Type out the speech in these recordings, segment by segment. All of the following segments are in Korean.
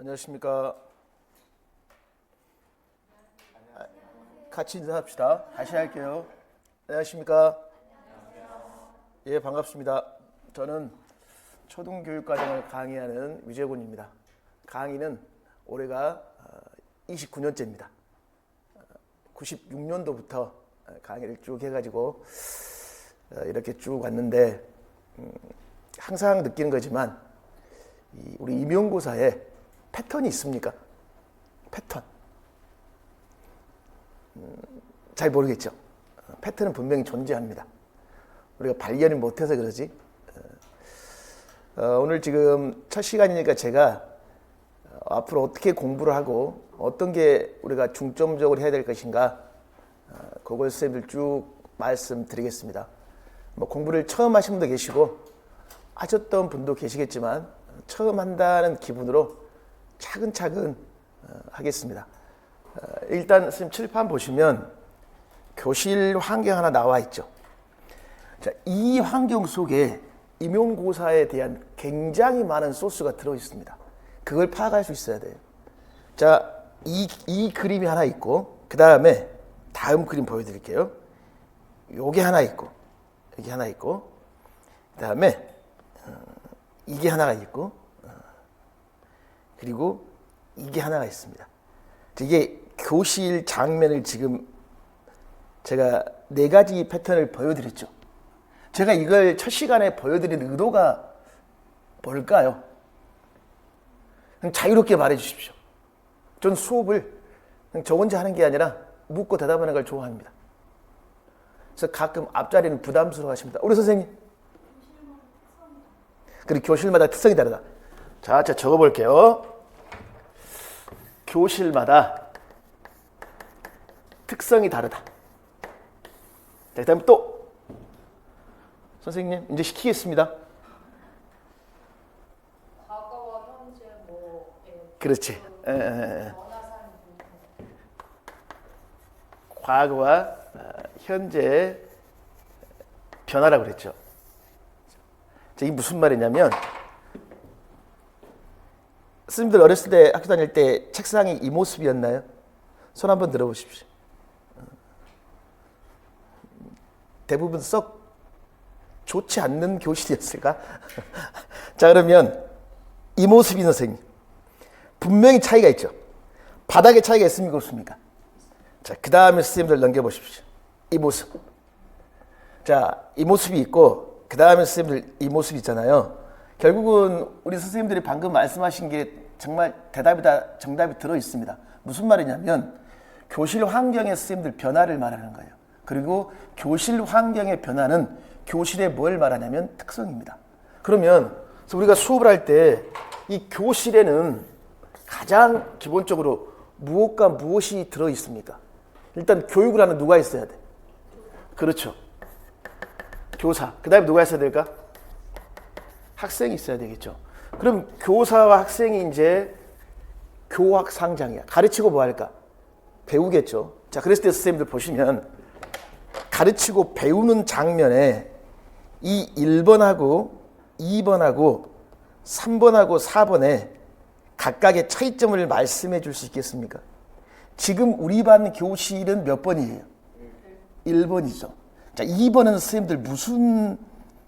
안녕하십니까. 같이 인사합시다. 다시 할게요. 안녕하십니까. 예, 반갑습니다. 저는 초등교육과정을 강의하는 위재곤입니다. 강의는 올해가 29년째입니다. 96년도부터 강의를 쭉 해가지고 이렇게 쭉 왔는데 항상 느끼는 거지만 우리 임용고사에 패턴이 있습니까? 패턴. 잘 모르겠죠. 패턴은 분명히 존재합니다. 우리가 발견을 못해서 그러지. 오늘 지금 첫 시간이니까 제가 앞으로 어떻게 공부를 하고 어떤 게 우리가 중점적으로 해야 될 것인가 그걸 선생님들 쭉 말씀드리겠습니다. 뭐 공부를 처음 하신 분도 계시고 하셨던 분도 계시겠지만 처음 한다는 기분으로 차근차근 하겠습니다. 일단 선생님 칠판 보시면 교실 환경 하나 나와 있죠. 자, 이 환경 속에 임용고사에 대한 굉장히 많은 소스가 들어 있습니다. 그걸 파악할 수 있어야 돼요. 자, 이 그림이 하나 있고 그 다음에 다음 그림 보여드릴게요. 요게 하나 있고 여기 하나 있고 그 다음에 이게 하나가 있고 그리고 이게 하나가 있습니다. 이게 교실 장면을 지금 제가 4가지 패턴을 보여드렸죠. 제가 이걸 첫 시간에 보여드린 의도가 뭘까요? 그냥 자유롭게 말해 주십시오. 전 수업을 그냥 저 혼자 하는 게 아니라 묻고 대답하는 걸 좋아합니다. 그래서 가끔 앞자리는 부담스러워 하십니다. 우리 선생님. 그리고 교실마다 특성이 다르다. 자, 적어볼게요. 교실마다 특성이 다르다. 자, 그 다음에 또 선생님 이제 시키겠습니다. 과거와 현재 그렇지. 과거와 현재 변화라고 그랬죠. 이게 무슨 말이냐면 선생님들 어렸을 때 학교 다닐 때 책상이 이 모습이었나요? 손 한번 들어보십시오. 대부분 썩 좋지 않는 교실이었을까? 자, 그러면 이 모습이 선생님 분명히 차이가 있죠. 바닥에 차이가 있습니까? 없습니까? 자, 그 다음에 선생님들 넘겨보십시오. 이 모습. 자, 이 모습이 있고 그 다음에 선생님들 이 모습이 있잖아요. 결국은 우리 선생님들이 방금 말씀하신 게 정말 대답이다 정답이 들어있습니다. 무슨 말이냐면 교실 환경의 선생님들 변화를 말하는 거예요. 그리고 교실 환경의 변화는 교실에 뭘 말하냐면 특성입니다. 그러면 우리가 수업을 할 때 이 교실에는 가장 기본적으로 무엇과 무엇이 들어있습니까? 일단 교육을 하는 누가 있어야 돼? 그렇죠. 교사. 그 다음에 누가 있어야 될까? 학생이 있어야 되겠죠. 그럼 교사와 학생이 이제 교학상장이야. 가르치고 뭐 할까? 배우겠죠. 자, 그랬을 때 선생님들 보시면 가르치고 배우는 장면에 이 1번하고 2번하고 3번하고 4번에 각각의 차이점을 말씀해 줄 수 있겠습니까? 지금 우리 반 교실은 몇 번이에요? 1번이죠. 자, 2번은 선생님들 무슨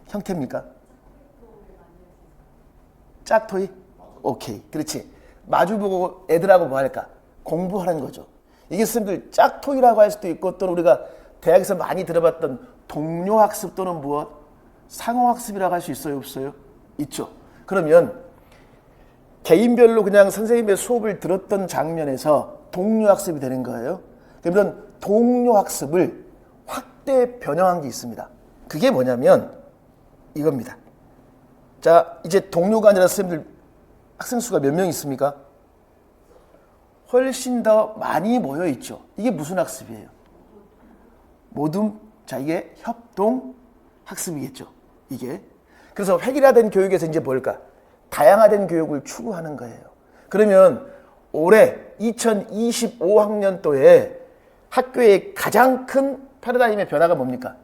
형태입니까? 짝토이? 오케이. 그렇지. 마주보고 애들하고 뭐 할까? 공부하는 거죠. 이게 선생님들 짝토이라고 할 수도 있고 또는 우리가 대학에서 많이 들어봤던 동료학습 또는 무엇? 상호학습이라고 할 수 있어요? 없어요? 있죠. 그러면 개인별로 그냥 선생님의 수업을 들었던 장면에서 동료학습이 되는 거예요. 그러면 동료학습을 확대 변형한 게 있습니다. 그게 뭐냐면 이겁니다. 자, 이제 동료가 아니라 선생님들 학생 수가 몇 명 있습니까? 훨씬 더 많이 모여 있죠. 이게 무슨 학습이에요? 모둠. 자, 이게 협동 학습이겠죠. 이게. 그래서 획일화된 교육에서 이제 뭘까? 다양화된 교육을 추구하는 거예요. 그러면 올해 2025학년도에 학교의 가장 큰 패러다임의 변화가 뭡니까?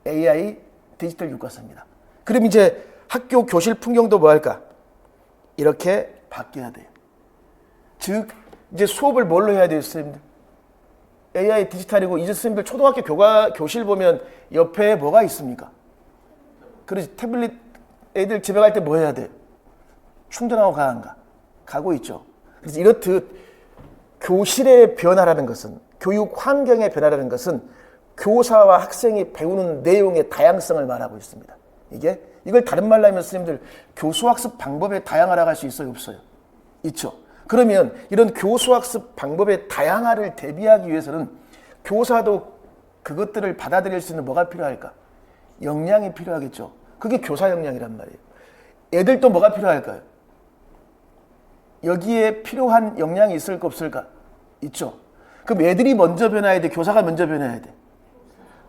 AI 디지털 교과서입니다. 그럼 이제 학교 교실 풍경도 뭐 할까? 이렇게 바뀌어야 돼요. 즉 이제 수업을 뭘로 해야 돼요, 선생님들? AI 디지털이고 이제 선생님들 초등학교 교실 보면 옆에 뭐가 있습니까? 그렇지, 태블릿 애들 집에 갈 때 뭐 해야 돼? 충전하고 가는가? 가고 있죠. 그래서 이렇듯 교실의 변화라는 것은, 교육 환경의 변화라는 것은 교사와 학생이 배우는 내용의 다양성을 말하고 있습니다. 이걸 다른 말로 하면 선생님들 교수학습 방법의 다양화라고 할 수 있어요, 없어요? 있죠. 그러면 이런 교수학습 방법의 다양화를 대비하기 위해서는 교사도 그것들을 받아들일 수 있는 뭐가 필요할까? 역량이 필요하겠죠. 그게 교사 역량이란 말이에요. 애들도 뭐가 필요할까요? 여기에 필요한 역량이 있을까 없을까? 있죠. 그럼 애들이 먼저 변화해야 돼? 교사가 먼저 변화해야 돼?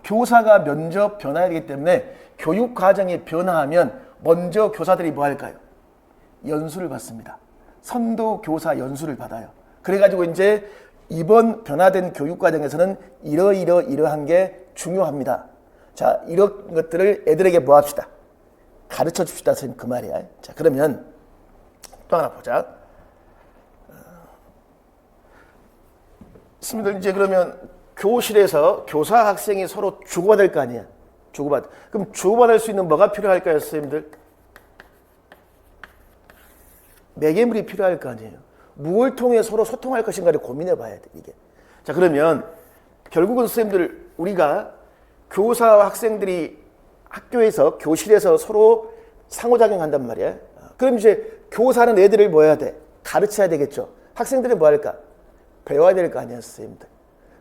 교사가 먼저 변화해야 되기 때문에 교육 과정이 변화하면 먼저 교사들이 뭐 할까요? 연수를 받습니다. 선도 교사 연수를 받아요. 그래가지고 이제 이번 변화된 교육 과정에서는 이러한 게 중요합니다. 자, 이런 것들을 애들에게 뭐 합시다? 가르쳐 줍시다. 선생님, 그 말이야. 자, 그러면 또 하나 보자. 스님들 이제 그러면 교실에서 교사 학생이 서로 주고받을 거 아니야. 그럼 주고받을 수 있는 뭐가 필요할까요, 선생님들? 매개물이 필요할 거 아니에요. 무엇을 통해 서로 소통할 것인가를 고민해 봐야 돼, 이게. 자, 그러면 결국은 선생님들 우리가 교사와 학생들이 학교에서 교실에서 서로 상호작용한단 말이야. 그럼 이제 교사는 애들을 뭐 해야 돼? 가르쳐야 되겠죠. 학생들이 뭐 할까? 배워야 될 거 아니야, 선생님들.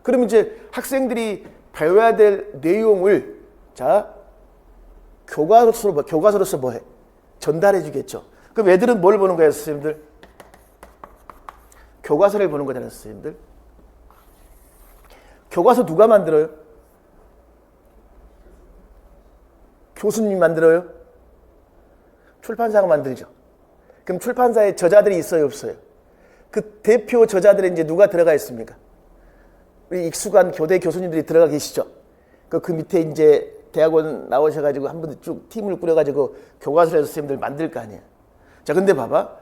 그럼 이제 학생들이 배워야 될 내용을 자 교과서로서 뭐 해? 전달해 주겠죠. 그럼 애들은 뭘 보는 거예요, 선생님들? 교과서를 보는 거잖아요, 선생님들. 교과서 누가 만들어요? 교수님 만들어요? 출판사가 만들죠. 그럼 출판사에 저자들이 있어요, 없어요? 그 대표 저자들에 이제 누가 들어가 있습니까? 우리 익숙한 교대 교수님들이 들어가 계시죠. 그 밑에 이제 대학원 나오셔가지고 한 번 쭉 팀을 꾸려가지고 교과서를 해서 선생님들 만들 거 아니에요. 자, 근데 봐봐.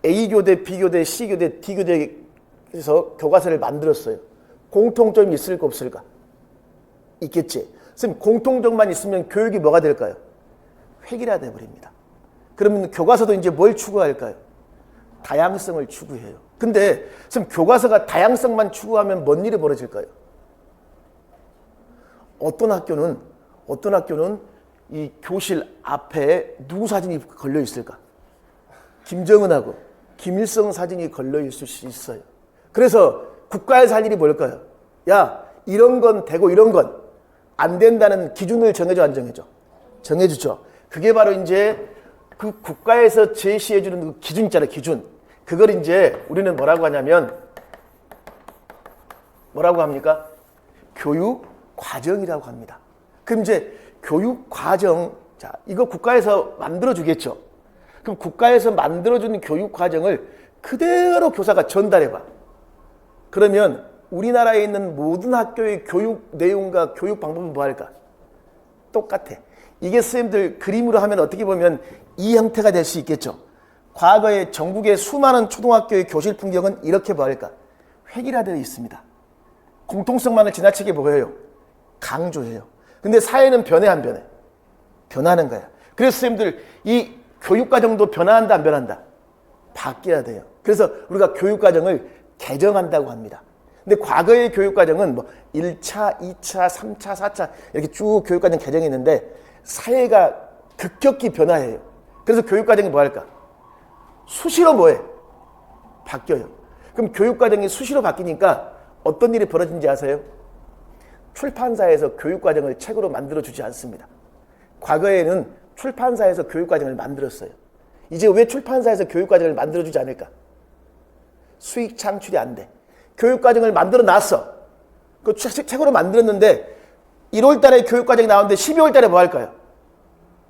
A교대, B교대, C교대, D교대에서 교과서를 만들었어요. 공통점이 있을까 없을까? 있겠지. 선생님, 공통점만 있으면 교육이 뭐가 될까요? 획일화돼 버립니다. 그러면 교과서도 이제 뭘 추구할까요? 다양성을 추구해요. 근데 선생님, 교과서가 다양성만 추구하면 뭔 일이 벌어질까요? 어떤 학교는 이 교실 앞에 누구 사진이 걸려 있을까? 김정은하고 김일성 사진이 걸려 있을 수 있어요. 그래서 국가에서 할 일이 뭘까요? 야, 이런 건 되고 이런 건 안 된다는 기준을 정해줘, 안 정해줘? 정해주죠. 그게 바로 이제 그 국가에서 제시해주는 그 기준 있잖아요, 기준. 그걸 이제 우리는 뭐라고 하냐면 뭐라고 합니까? 교육 과정이라고 합니다. 그럼 이제 교육 과정, 자, 이거 국가에서 만들어주겠죠. 그럼 국가에서 만들어주는 교육 과정을 그대로 교사가 전달해봐. 그러면 우리나라에 있는 모든 학교의 교육 내용과 교육 방법은 뭐 할까? 똑같아. 이게 선생님들 그림으로 하면 어떻게 보면 이 형태가 될 수 있겠죠. 과거에 전국의 수많은 초등학교의 교실 풍경은 이렇게 뭐 할까? 획일화되어 있습니다. 공통성만을 지나치게 보여요. 강조해요. 근데 사회는 변해, 안 변해? 변하는 거야. 그래서 선생님들 이 교육과정도 변화한다, 안 변한다? 바뀌어야 돼요. 그래서 우리가 교육과정을 개정한다고 합니다. 근데 과거의 교육과정은 뭐 1차, 2차, 3차, 4차 이렇게 쭉 교육과정 개정이 있는데 사회가 급격히 변화해요. 그래서 교육과정이 뭐 할까? 수시로 뭐해? 바뀌어요. 그럼 교육과정이 수시로 바뀌니까 어떤 일이 벌어진지 아세요? 출판사에서 교육과정을 책으로 만들어주지 않습니다. 과거에는 출판사에서 교육과정을 만들었어요. 이제 왜 출판사에서 교육과정을 만들어주지 않을까? 수익 창출이 안 돼. 교육과정을 만들어 놨어. 그 책으로 만들었는데 1월 달에 교육과정이 나오는데 12월 달에 뭐 할까요?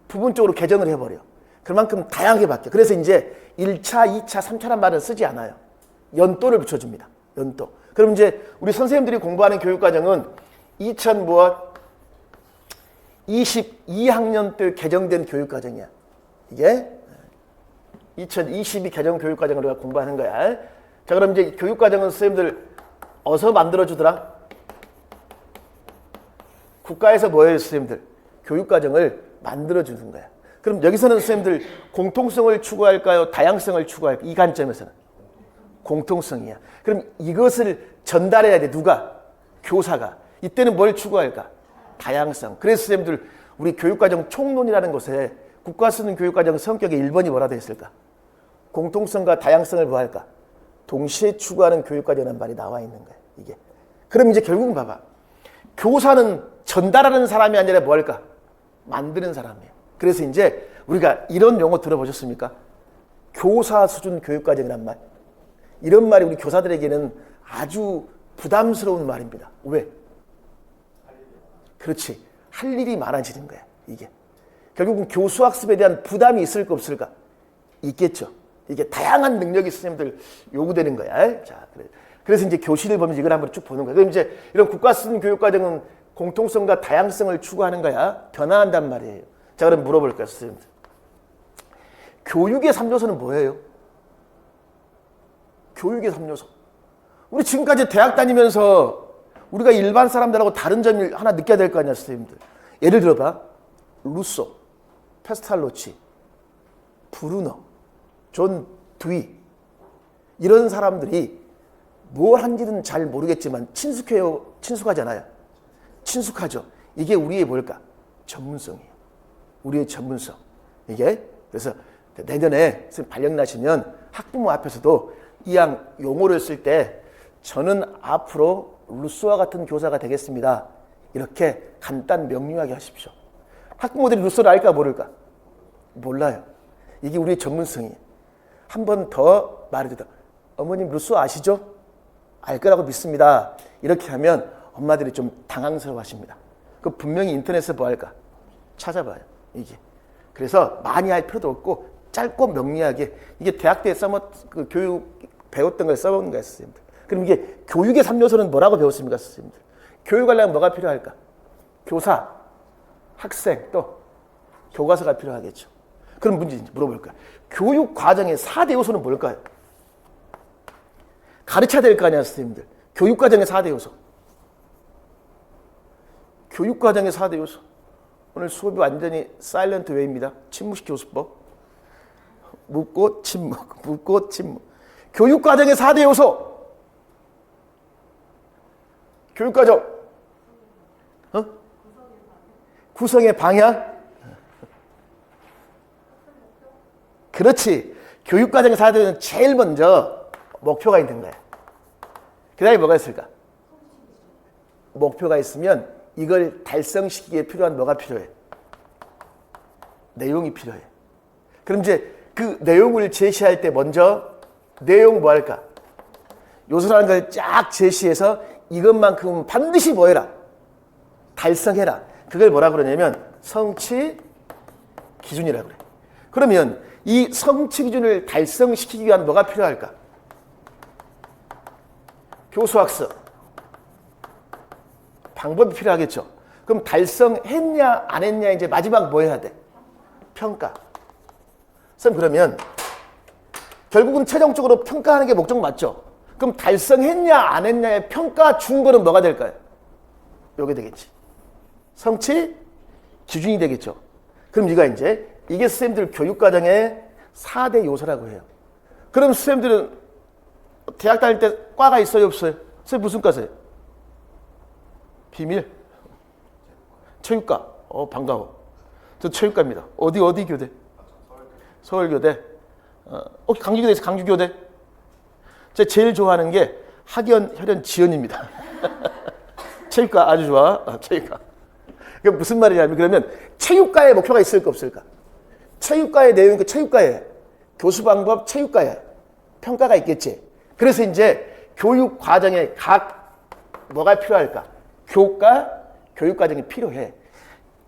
부분적으로 개정을 해버려. 그만큼 다양하게 바뀌어. 그래서 이제 1차, 2차, 3차란 말은 쓰지 않아요. 연도를 붙여줍니다. 연도. 그럼 이제 우리 선생님들이 공부하는 교육과정은 2022학년 때 개정된 교육과정이야. 이게 2022 개정 교육과정을 우리가 공부하는 거야. 자, 그럼 이제 교육과정은 선생님들 어서 만들어주더라? 국가에서 뭐예요, 선생님들? 교육과정을 만들어주는 거야. 그럼 여기서는 선생님들 공통성을 추구할까요? 다양성을 추구할까요? 이 관점에서는 공통성이야. 그럼 이것을 전달해야 돼. 누가? 교사가. 이때는 뭘 추구할까? 다양성. 그래서 선생님들 우리 교육과정 총론이라는 곳에 국가 쓰는 교육과정 성격의 1번이 뭐라 되어 있을까? 공통성과 다양성을 뭐 할까? 동시에 추구하는 교육과정이라는 말이 나와 있는 거야. 이게. 그럼 이제 결국은 봐봐. 교사는 전달하는 사람이 아니라 뭐 할까? 만드는 사람이에요. 그래서 이제 우리가 이런 용어 들어보셨습니까? 교사 수준 교육과정이란 말. 이런 말이 우리 교사들에게는 아주 부담스러운 말입니다. 왜? 그렇지. 할 일이 많아지는 거야. 이게. 결국은 교수 학습에 대한 부담이 있을까 없을까? 있겠죠. 이게 다양한 능력이 선생님들 요구되는 거야. 자, 그래서 이제 교실을 보면 이걸 한번 쭉 보는 거야. 그럼 이제 이런 국가 수준 교육과정은 공통성과 다양성을 추구하는 거야. 변화한단 말이에요. 자, 그럼 물어볼까요, 선생님들? 교육의 3요소는 뭐예요? 교육의 3요소. 우리 지금까지 대학 다니면서 우리가 일반 사람들하고 다른 점이 하나 느껴야 될 거 아니야, 선생님들. 예를 들어봐. 루소, 페스탈로치, 브루너, 존 두이 이런 사람들이 뭘 한지는 잘 모르겠지만 친숙해요? 친숙하잖아요. 친숙하죠. 이게 우리의 뭘까? 전문성이에요. 우리의 전문성. 이게 그래서 내년에 발령 나시면 학부모 앞에서도 이양 용어를 쓸 때 저는 앞으로 루소와 같은 교사가 되겠습니다. 이렇게 간단 명료하게 하십시오. 학부모들이 루소를 알까 모를까? 몰라요. 이게 우리의 전문성이에요. 한 번 더 말해주다. 어머님 루소 아시죠? 알 거라고 믿습니다. 이렇게 하면 엄마들이 좀 당황스러워 하십니다. 그 분명히 인터넷에 뭐 할까? 찾아봐요. 이게. 그래서 많이 할 필요도 없고 짧고 명료하게 이게 대학 때 그 교육 배웠던 걸 써먹는 거예요, 선생님들. 그럼 이게 교육의 3요소는 뭐라고 배웠습니까, 선생님들? 교육하려면 뭐가 필요할까? 교사, 학생, 또 교과서가 필요하겠죠. 그럼 문제 물어볼까요? 교육 과정의 4대 요소는 뭘까요? 가르쳐야 될 거 아니야, 선생님들. 교육 과정의 4대 요소. 교육 과정의 4대 요소. 오늘 수업이 완전히 사일런트 웨이입니다. 침묵식 교수법. 묻고 침묵, 묻고 침묵. 교육 과정의 4대 요소. 교육 과정. 구성의 방향. 그렇지. 교육과정의 4대는 제일 먼저 목표가 있는 거야. 그 다음에 뭐가 있을까? 목표가 있으면 이걸 달성시키기에 필요한 뭐가 필요해? 내용이 필요해. 그럼 이제 그 내용을 제시할 때 먼저 내용 뭐 할까? 요소라는 걸 쫙 제시해서 이것만큼은 반드시 뭐 해라? 달성해라. 그걸 뭐라 그러냐면 성취 기준이라고 그래. 그러면 이 성취 기준을 달성시키기 위한 뭐가 필요할까? 교수학습. 방법이 필요하겠죠. 그럼 달성했냐 안 했냐 이제 마지막 뭐 해야 돼? 평가. 선생님 그러면 결국은 최종적으로 평가하는 게 목적 맞죠? 그럼 달성했냐 안 했냐의 평가 준거는 뭐가 될까요? 요게 되겠지. 성취 기준이 되겠죠. 그럼 이게 선생님들 교육과정의 4대 요소라고 해요. 그럼 선생님들은 대학 다닐 때 과가 있어요, 없어요? 선생님 무슨 과세요? 비밀? 체육과. 반가워. 저 체육과입니다. 어디 교대? 서울교대. 혹시 강주교대 있어요? 강주교대? 제가 제일 좋아하는 게 학연, 혈연, 지연입니다. 체육과 아주 좋아. 체육과. 그게 무슨 말이냐면 그러면 체육과에 목표가 있을까 없을까? 체육과의 내용이 그 체육과에 교수 방법 체육과에 평가가 있겠지. 그래서 이제 교육 과정에 각 뭐가 필요할까? 교과, 교육 과정이 필요해.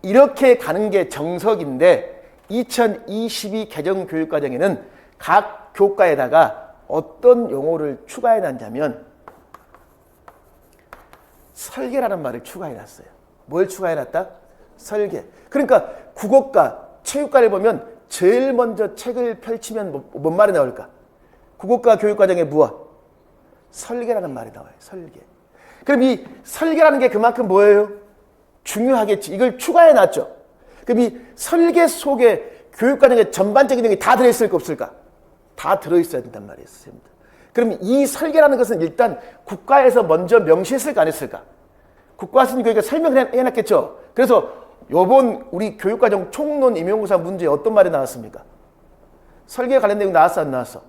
이렇게 가는 게 정석인데 2022 개정 교육 과정에는 각 교과에다가 어떤 용어를 추가해 놨냐면 설계라는 말을 추가해 놨어요. 뭘 추가해 놨다? 설계. 그러니까 국어과, 체육과를 보면 제일 먼저 책을 펼치면 뭔 말이 나올까? 국어과 교육과정의 무엇? 설계라는 말이 나와요. 설계. 그럼 이 설계라는 게 그만큼 뭐예요? 중요하겠지. 이걸 추가해 놨죠. 그럼 이 설계 속에 교육과정의 전반적인 내용이 다 들어있을까 없을까? 다 들어있어야 된단 말이에요. 그럼 이 설계라는 것은 일단 국가에서 먼저 명시했을까 안 했을까? 국가수준교육에 설명을 해놨겠죠. 그래서 요번 우리 교육과정 총론 임용고사 문제에 어떤 말이 나왔습니까? 설계에 관련 내용 나왔어 안 나왔어?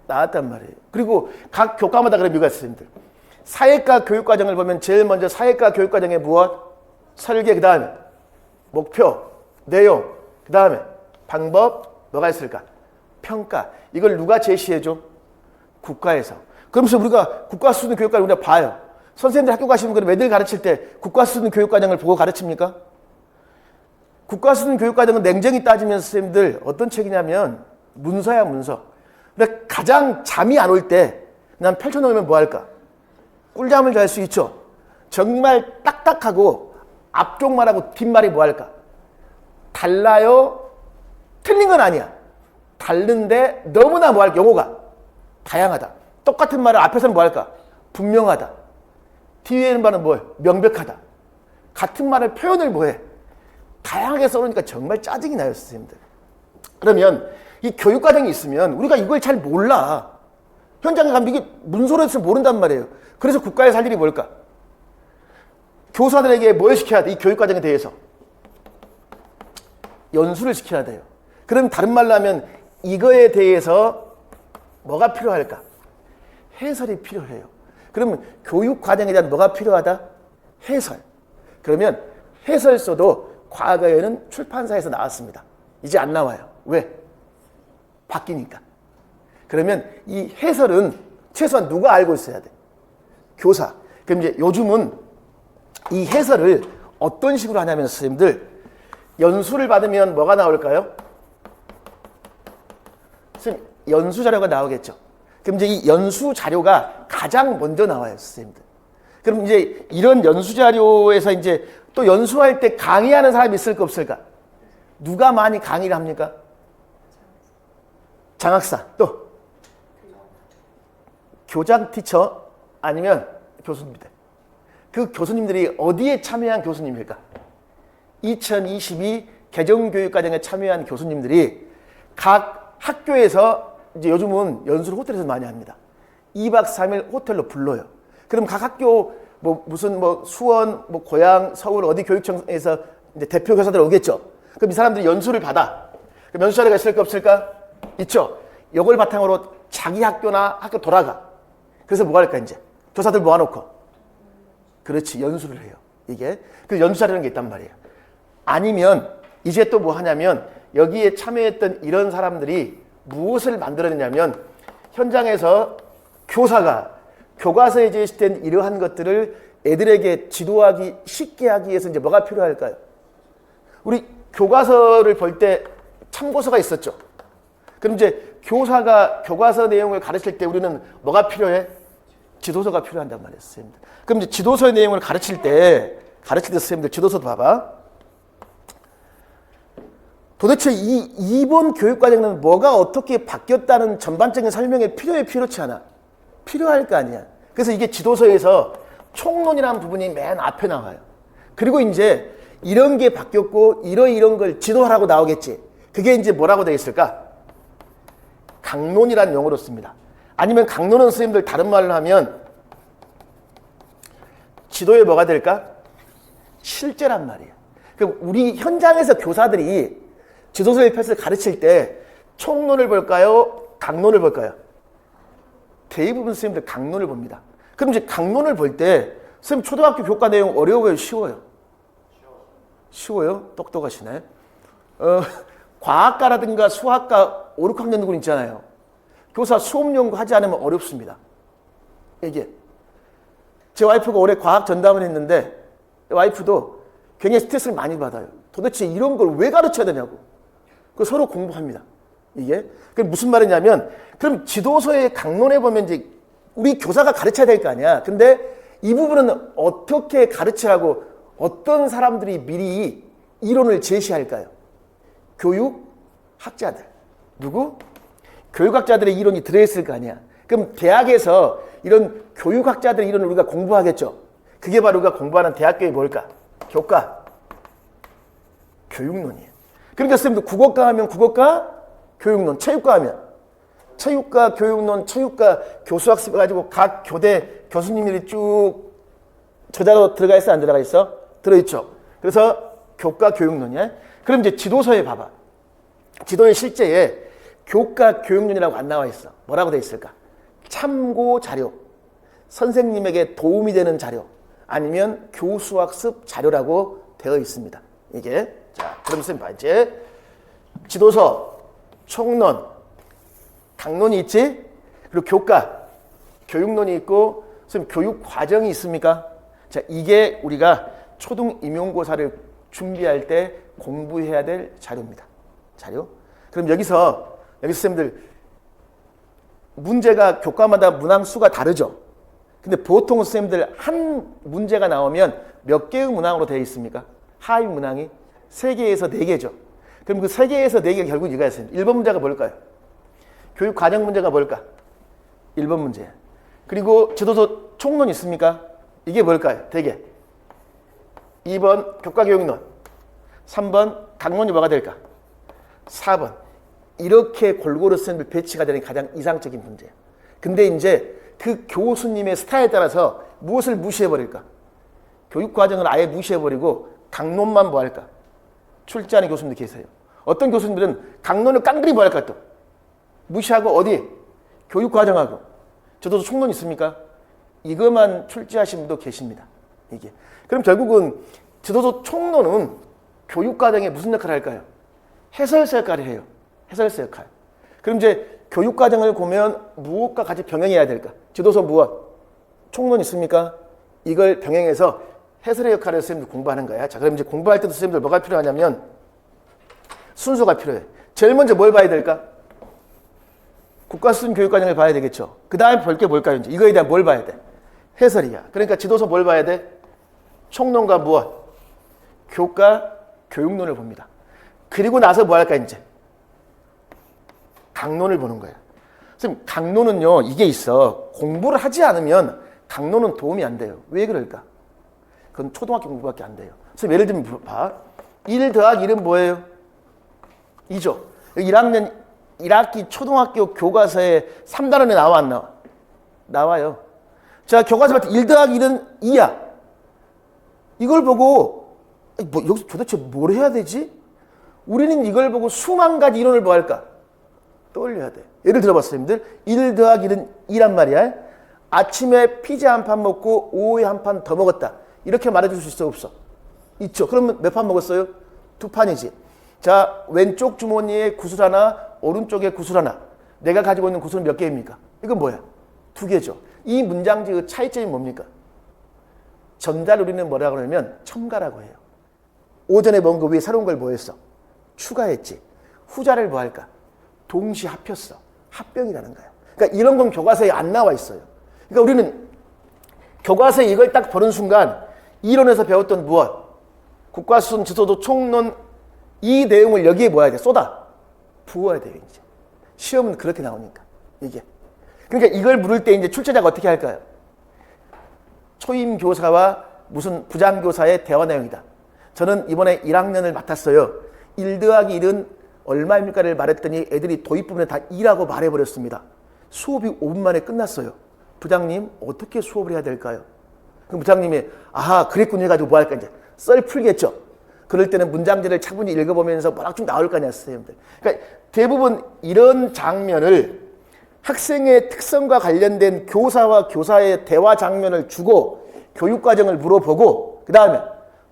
나왔단 말이에요. 그리고 각 교과마다 그런 이유가 있어요. 사회과 교육과정을 보면 제일 먼저 사회과 교육과정에 무엇? 설계, 그 다음에 목표, 내용, 그 다음에 방법, 뭐가 있을까? 평가. 이걸 누가 제시해줘? 국가에서. 그러면서 우리가 국가 수준 교육과정 우리가 봐요. 선생님들 학교 가시면 그럼 애들 가르칠 때 국가 수준 교육과정을 보고 가르칩니까? 국가 수준 교육과정은 냉정히 따지면 선생님들 어떤 책이냐면 문서야 문서. 근데 가장 잠이 안 올 때 난 펼쳐놓으면 뭐 할까? 꿀잠을 잘 수 있죠. 정말 딱딱하고 앞쪽 말하고 뒷말이 뭐 할까? 달라요? 틀린 건 아니야. 다른데 너무나 뭐 할까? 용어가 다양하다. 똑같은 말을 앞에서는 뭐 할까? 분명하다. 뒤에는 말은 뭐예요? 명백하다. 같은 말을 표현을 뭐해? 다양하게 써놓으니까 정말 짜증이 나요, 선생님들. 그러면 이 교육과정이 있으면 우리가 이걸 잘 몰라. 현장에 가면 이게 문서로 해서 모른단 말이에요. 그래서 국가에서 할 일이 뭘까? 교사들에게 뭘 시켜야 돼? 이 교육과정에 대해서. 연수를 시켜야 돼요. 그럼 다른 말로 하면 이거에 대해서 뭐가 필요할까? 해설이 필요해요. 그러면 교육과정에 대한 뭐가 필요하다? 해설. 그러면 해설서도 과거에는 출판사에서 나왔습니다. 이제 안 나와요. 왜? 바뀌니까. 그러면 이 해설은 최소한 누가 알고 있어야 돼? 교사. 그럼 이제 요즘은 이 해설을 어떤 식으로 하냐면 선생님들 연수를 받으면 뭐가 나올까요? 선생님 연수 자료가 나오겠죠. 그럼 이제 이 연수 자료가 가장 먼저 나와요, 선생님들. 그럼 이제 이런 연수 자료에서 이제 또 연수할 때 강의하는 사람이 있을까 없을까? 누가 많이 강의를 합니까? 장학사. 또 교장 티처 아니면 교수님들. 그 교수님들이 어디에 참여한 교수님일까? 2022 개정교육과정에 참여한 교수님들이 각 학교에서 이제 요즘은 연수를 호텔에서 많이 합니다. 2박 3일 호텔로 불러요. 그럼 각 학교 뭐 무슨 뭐 수원, 뭐 고양, 서울 어디 교육청에서 이제 대표 교사들 오겠죠. 그럼 이 사람들이 연수를 받아. 그럼 연수 자료가 있을까 없을까? 있죠. 이걸 바탕으로 자기 학교나 학교 돌아가. 그래서 뭐 할까 이제? 교사들 모아놓고. 그렇지, 연수를 해요. 이게. 그 연수 자료라는 게 있단 말이에요. 아니면 이제 또 뭐 하냐면 여기에 참여했던 이런 사람들이 무엇을 만들어내냐면 현장에서 교사가 교과서에 제시된 이러한 것들을 애들에게 지도하기 쉽게 하기 위해서 이제 뭐가 필요할까요? 우리 교과서를 볼 때 참고서가 있었죠. 그럼 이제 교사가 교과서 내용을 가르칠 때 우리는 뭐가 필요해? 지도서가 필요한단 말이에요, 선생님들. 그럼 이제 지도서의 내용을 가르칠 때 선생님들 지도서도 봐봐. 도대체 이번 교육과정은 뭐가 어떻게 바뀌었다는 전반적인 설명이 필요해, 필요치 않아? 필요할 거 아니야. 그래서 이게 지도서에서 총론이라는 부분이 맨 앞에 나와요. 그리고 이제 이런 게 바뀌었고 이런 걸 지도하라고 나오겠지. 그게 이제 뭐라고 되어 있을까? 강론이라는 용어로 씁니다. 아니면 강론은 선생님들 다른 말로 하면 지도에 뭐가 될까? 실제란 말이에요. 그럼 우리 현장에서 교사들이 지도서의 펼을 가르칠 때 총론을 볼까요? 강론을 볼까요? 대부분 선생님들 강론을 봅니다. 그럼 이제 강론을 볼 때 선생님 초등학교 교과 내용 어려워요? 쉬워요? 쉬워요? 똑똑하시네. 과학과라든가 수학과 5, 6학년 분 있잖아요. 교사 수업 연구 하지 않으면 어렵습니다. 이게 제 와이프가 올해 과학 전담을 했는데 와이프도 굉장히 스트레스를 많이 받아요. 도대체 이런 걸 왜 가르쳐야 되냐고. 그 서로 공부합니다. 이게 그럼 무슨 말이냐면 그럼 지도서의 강론에 보면 이제 우리 교사가 가르쳐야 될 거 아니야. 근데 이 부분은 어떻게 가르치라고 어떤 사람들이 미리 이론을 제시할까요? 교육학자들. 누구? 교육학자들의 이론이 들어있을 거 아니야. 그럼 대학에서 이런 교육학자들 이런 우리가 공부하겠죠. 그게 바로 우리가 공부하는 대학교의 뭘까? 교과, 교육론이에요. 그러니까 선생님도 국어과 하면 국어과, 교육론, 체육과 하면 체육과, 교육론, 체육과 교수학습 해가지고 각 교대 교수님들이 쭉 저자로 들어가 있어, 안 들어가 있어? 들어있죠. 그래서 교과, 교육론이야. 그럼 이제 지도서에 봐봐. 지도의 실제에 교과, 교육론이라고 안 나와 있어. 뭐라고 돼 있을까? 참고 자료, 선생님에게 도움이 되는 자료, 아니면 교수학습 자료라고 되어 있습니다. 이게. 자, 그럼 선생님 봐. 이제 지도서, 총론, 강론이 있지? 그리고 교과, 교육론이 있고, 선생님 교육 과정이 있습니까? 자, 이게 우리가 초등 임용고사를 준비할 때 공부해야 될 자료입니다. 자료. 그럼 여기서 선생님들 문제가 교과마다 문항수가 다르죠. 근데 보통 선생님들 한 문제가 나오면 몇 개의 문항으로 되어 있습니까? 하위 문항이 3개에서 4개죠. 그럼 그 3개에서 4개 결국 이거였어요. 1번 문제가 뭘까요? 교육 과정 문제가 뭘까? 1번 문제. 그리고 지도서 총론 있습니까? 이게 뭘까요? 대개. 2번 교과 교육론. 3번 강론이 뭐가 될까? 4번. 이렇게 골고루 선생님들 배치가 되는 가장 이상적인 문제예요. 근데 이제 그 교수님의 스타일에 따라서 무엇을 무시해버릴까? 교육 과정을 아예 무시해버리고 강론만 뭐 할까? 출제하는 교수님들 계세요. 어떤 교수님들은 강론을 깡그리 뭐 할까 또? 무시하고 어디? 교육 과정하고. 저도 총론 있습니까? 이것만 출제하신 분도 계십니다. 이게. 그럼 결국은 지도서 총론은 교육 과정에 무슨 역할을 할까요? 해설서 역할을 해요. 해설서 역할. 그럼 이제 교육 과정을 보면 무엇과 같이 병행해야 될까? 지도서 무엇? 총론 있습니까? 이걸 병행해서 해설의 역할을 선생님들 공부하는 거야. 자, 그럼 이제 공부할 때도 선생님들 뭐가 필요하냐면 순서가 필요해. 제일 먼저 뭘 봐야 될까? 국가수준 교육과정을 봐야 되겠죠. 그 다음에 볼 게 뭘까요? 이제 이거에 대한 뭘 봐야 돼? 해설이야. 그러니까 지도서 뭘 봐야 돼? 총론과 무엇? 교과, 교육론을 봅니다. 그리고 나서 뭐 할까 이제? 강론을 보는 거예요. 선생님, 강론은요, 이게 있어. 공부를 하지 않으면 강론은 도움이 안 돼요. 왜 그럴까? 그건 초등학교 공부밖에 안 돼요. 선생님, 예를 들면 봐. 1 더하기 1은 뭐예요? 2죠. 1학년 1학기 초등학교 교과서에 3단원에 나와 안 나와? 나와요. 자, 교과서 봤을 때 1 더하기 1은 2야. 이걸 보고 뭐 여기서 도대체 뭘 해야 되지? 우리는 이걸 보고 수만 가지 이론을 뭐 할까? 떠올려야 돼. 예를 들어봤어요, 선생님들. 1 더하기 1은 2란 말이야. 아침에 피자 한 판 먹고 오후에 한 판 더 먹었다. 이렇게 말해줄 수 있어, 없어? 있죠. 그러면 몇 판 먹었어요? 2판이지. 자, 왼쪽 주머니에 구슬 하나, 오른쪽에 구슬 하나. 내가 가지고 있는 구슬은 몇 개입니까? 이건 뭐야? 2개죠. 이 문장지의 차이점이 뭡니까? 전자를 우리는 뭐라고 하냐면 첨가라고 해요. 오전에 먹은 거 위에 새로운 걸 뭐 했어? 추가했지. 후자를 뭐 할까? 동시에 합혔어. 합병이라는 거야. 그러니까 이런 건 교과서에 안 나와 있어요. 그러니까 우리는 교과서에 이걸 딱 보는 순간 이론에서 배웠던 무엇? 국가수준, 지도서, 총론 이 내용을 여기에 뭐 해야 돼? 쏟아 부어야 돼요, 이제. 시험은 그렇게 나오니까. 이게. 그러니까 이걸 물을 때 이제 출제자가 어떻게 할까요? 초임 교사와 무슨 부장 교사의 대화 내용이다. 저는 이번에 1학년을 맡았어요. 1 더하기 1은 얼마입니까를 말했더니 애들이 도입 부분에 다 2라고 말해버렸습니다. 수업이 5분 만에 끝났어요. 부장님, 어떻게 수업을 해야 될까요? 그럼 부장님이 아하, 그랬군요 해가지고 뭐 할까 이제 썰 풀겠죠. 그럴 때는 문장지를 차분히 읽어보면서 뭐라고 좀 나올 거 아니야, 선생님들. 그러니까 대부분 이런 장면을 학생의 특성과 관련된 교사와 교사의 대화 장면을 주고 교육과정을 물어보고 그 다음에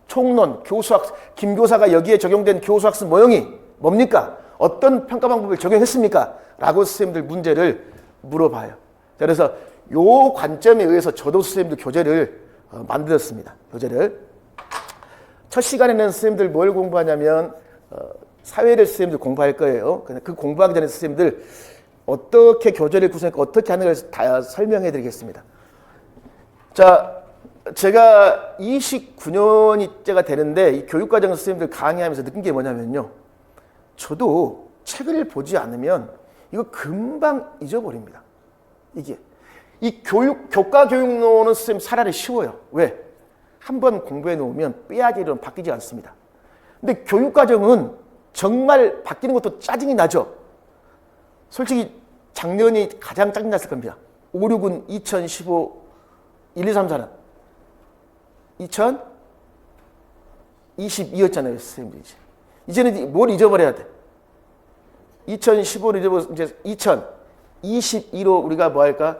총론, 교수학, 김 교사가 여기에 적용된 교수학습 모형이 뭡니까? 어떤 평가 방법을 적용했습니까? 라고 선생님들 문제를 물어봐요. 그래서 요 관점에 의해서 저도 선생님들 교재를 만들었습니다. 교재를. 첫 시간에는 선생님들 뭘 공부하냐면 사회를 선생님들 공부할 거예요. 그 공부하기 전에 선생님들 어떻게 교재를 구성했고 어떻게 하는 걸 다 설명해 드리겠습니다. 자, 제가 29년이째가 되는데 이 교육과정 선생님들 강의하면서 느낀 게 뭐냐면요. 저도 책을 보지 않으면 이거 금방 잊어버립니다. 이게. 이 교과 교육론은 선생님 차라리 쉬워요. 왜? 한번 공부해 놓으면 빼야지는 바뀌지 않습니다. 근데 교육과정은 정말 바뀌는 것도 짜증이 나죠. 솔직히 작년이 가장 짜증났을 겁니다. 5, 6은 2015, 1, 2, 3, 4는 2022였잖아요, 선생님들. 이제는 뭘 잊어버려야 돼? 2015를 잊어버려, 이제 2022로 우리가 뭐 할까?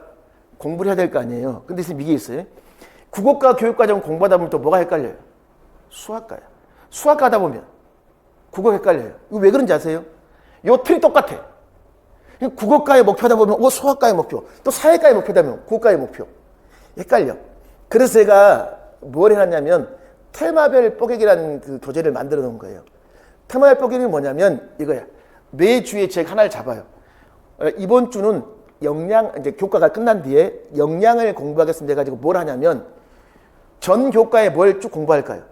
공부를 해야 될 거 아니에요. 근데 선생님 이게 있어요. 국어과 교육과정 공부하다 보면 또 뭐가 헷갈려요? 수학과야. 수학과 하다 보면 국어 헷갈려요. 이거 왜 그런지 아세요? 요 틀이 똑같아. 국어과의 목표다 보면 수학과의 목표, 또 사회과의 목표다 보면 국어과의 목표. 헷갈려. 그래서 제가 뭘 해놨냐면 테마별 뽀개기라는 그 교재를 만들어 놓은 거예요. 테마별 뽀개기는 뭐냐면 이거야. 매주에 책 하나를 잡아요. 이번 주는 이제 교과가 끝난 뒤에 역량을 공부하겠습니다 해가지고 뭘 하냐면 전 교과에 뭘 쭉 공부할까요?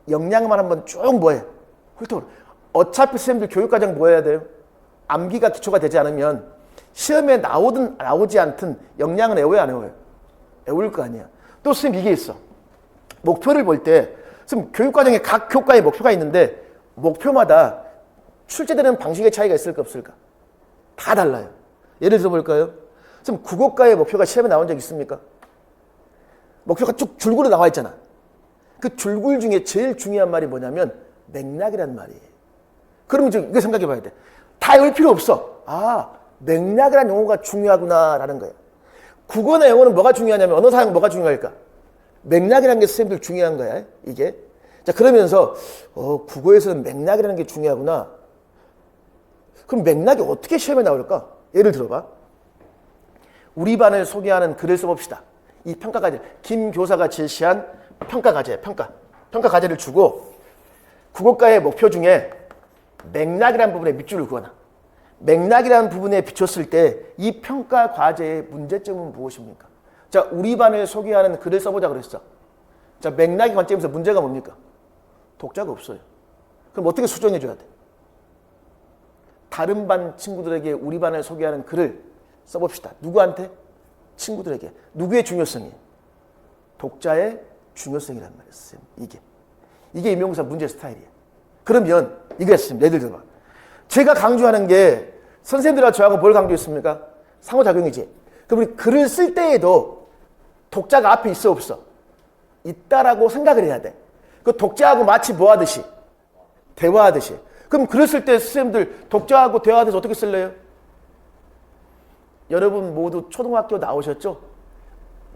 역량만 한번 쭉 뭐해? 훑어보려. 어차피 선생님들 교육과정 뭐 해야 돼요? 암기가 기초가 되지 않으면 시험에 나오든 나오지 않든 역량은 외워요, 안 외워요? 외울 거 아니야. 또 선생님 이게 있어. 목표를 볼 때 선생님 교육과정에 각 교과에 목표가 있는데 목표마다 출제되는 방식의 차이가 있을까 없을까? 다 달라요. 예를 들어 볼까요? 선생님 국어과의 목표가 시험에 나온 적 있습니까? 목표가 쭉 줄구로 나와 있잖아. 그 줄글 중에 제일 중요한 말이 뭐냐면 맥락이란 말이에요. 그럼 이제 이거 생각해 봐야 돼. 다 외울 필요 없어. 아, 맥락이라는 용어가 중요하구나라는 거예요. 국어나 영어는 뭐가 중요하냐면 언어 사용 뭐가 중요할까? 맥락이라는 게 선생님들 중요한 거야. 이게. 자, 그러면서 국어에서는 맥락이라는 게 중요하구나. 그럼 맥락이 어떻게 시험에 나올까? 예를 들어봐. 우리 반을 소개하는 글을 써봅시다. 이 평가과제, 김 교사가 제시한 평가과제, 평가과제를 주고 국어과의 목표 중에 맥락이라는 부분에 밑줄을 그어놔. 맥락이라는 부분에 비췄을 때 이 평가과제의 문제점은 무엇입니까? 자, 우리 반을 소개하는 글을 써보자 그랬어. 자, 맥락의 관점에서 문제가 뭡니까? 독자가 없어요. 그럼 어떻게 수정해 줘야 돼? 다른 반 친구들에게 우리 반을 소개하는 글을 써봅시다. 누구한테? 친구들에게. 누구의 중요성이? 독자의 중요성이란 말이었어요. 이게 임용고사 문제 스타일이에요. 그러면 이거였습니다. 예를 들어봐. 제가 강조하는 게 선생님들과 저하고 뭘 강조했습니까? 상호작용이지. 그럼 우리 글을 쓸 때에도 독자가 앞에 있어 없어? 있다라고 생각을 해야 돼. 그 독자하고 마치 뭐 하듯이? 대화하듯이. 그럼 글을 쓸 때 선생님들 독자하고 대화하듯이 어떻게 쓸래요? 여러분 모두 초등학교 나오셨죠?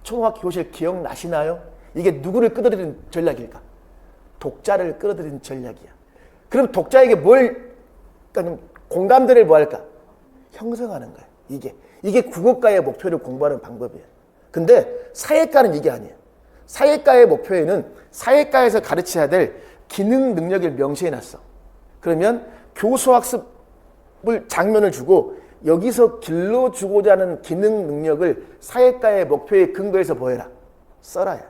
초등학교 교실 기억나시나요? 이게 누구를 끌어들이는 전략일까? 독자를 끌어들이는 전략이야. 그럼 독자에게 그러니까 공감대를 뭐 할까? 형성하는 거야. 이게 국어과의 목표를 공부하는 방법이에요. 근데 사회과는 이게 아니에요. 사회과의 목표에는 사회과에서 가르쳐야 될 기능 능력을 명시해놨어. 그러면 교수학습을 장면을 주고 여기서 길러주고자 하는 기능 능력을 사회과의 목표에 근거해서 보여라. 써라야.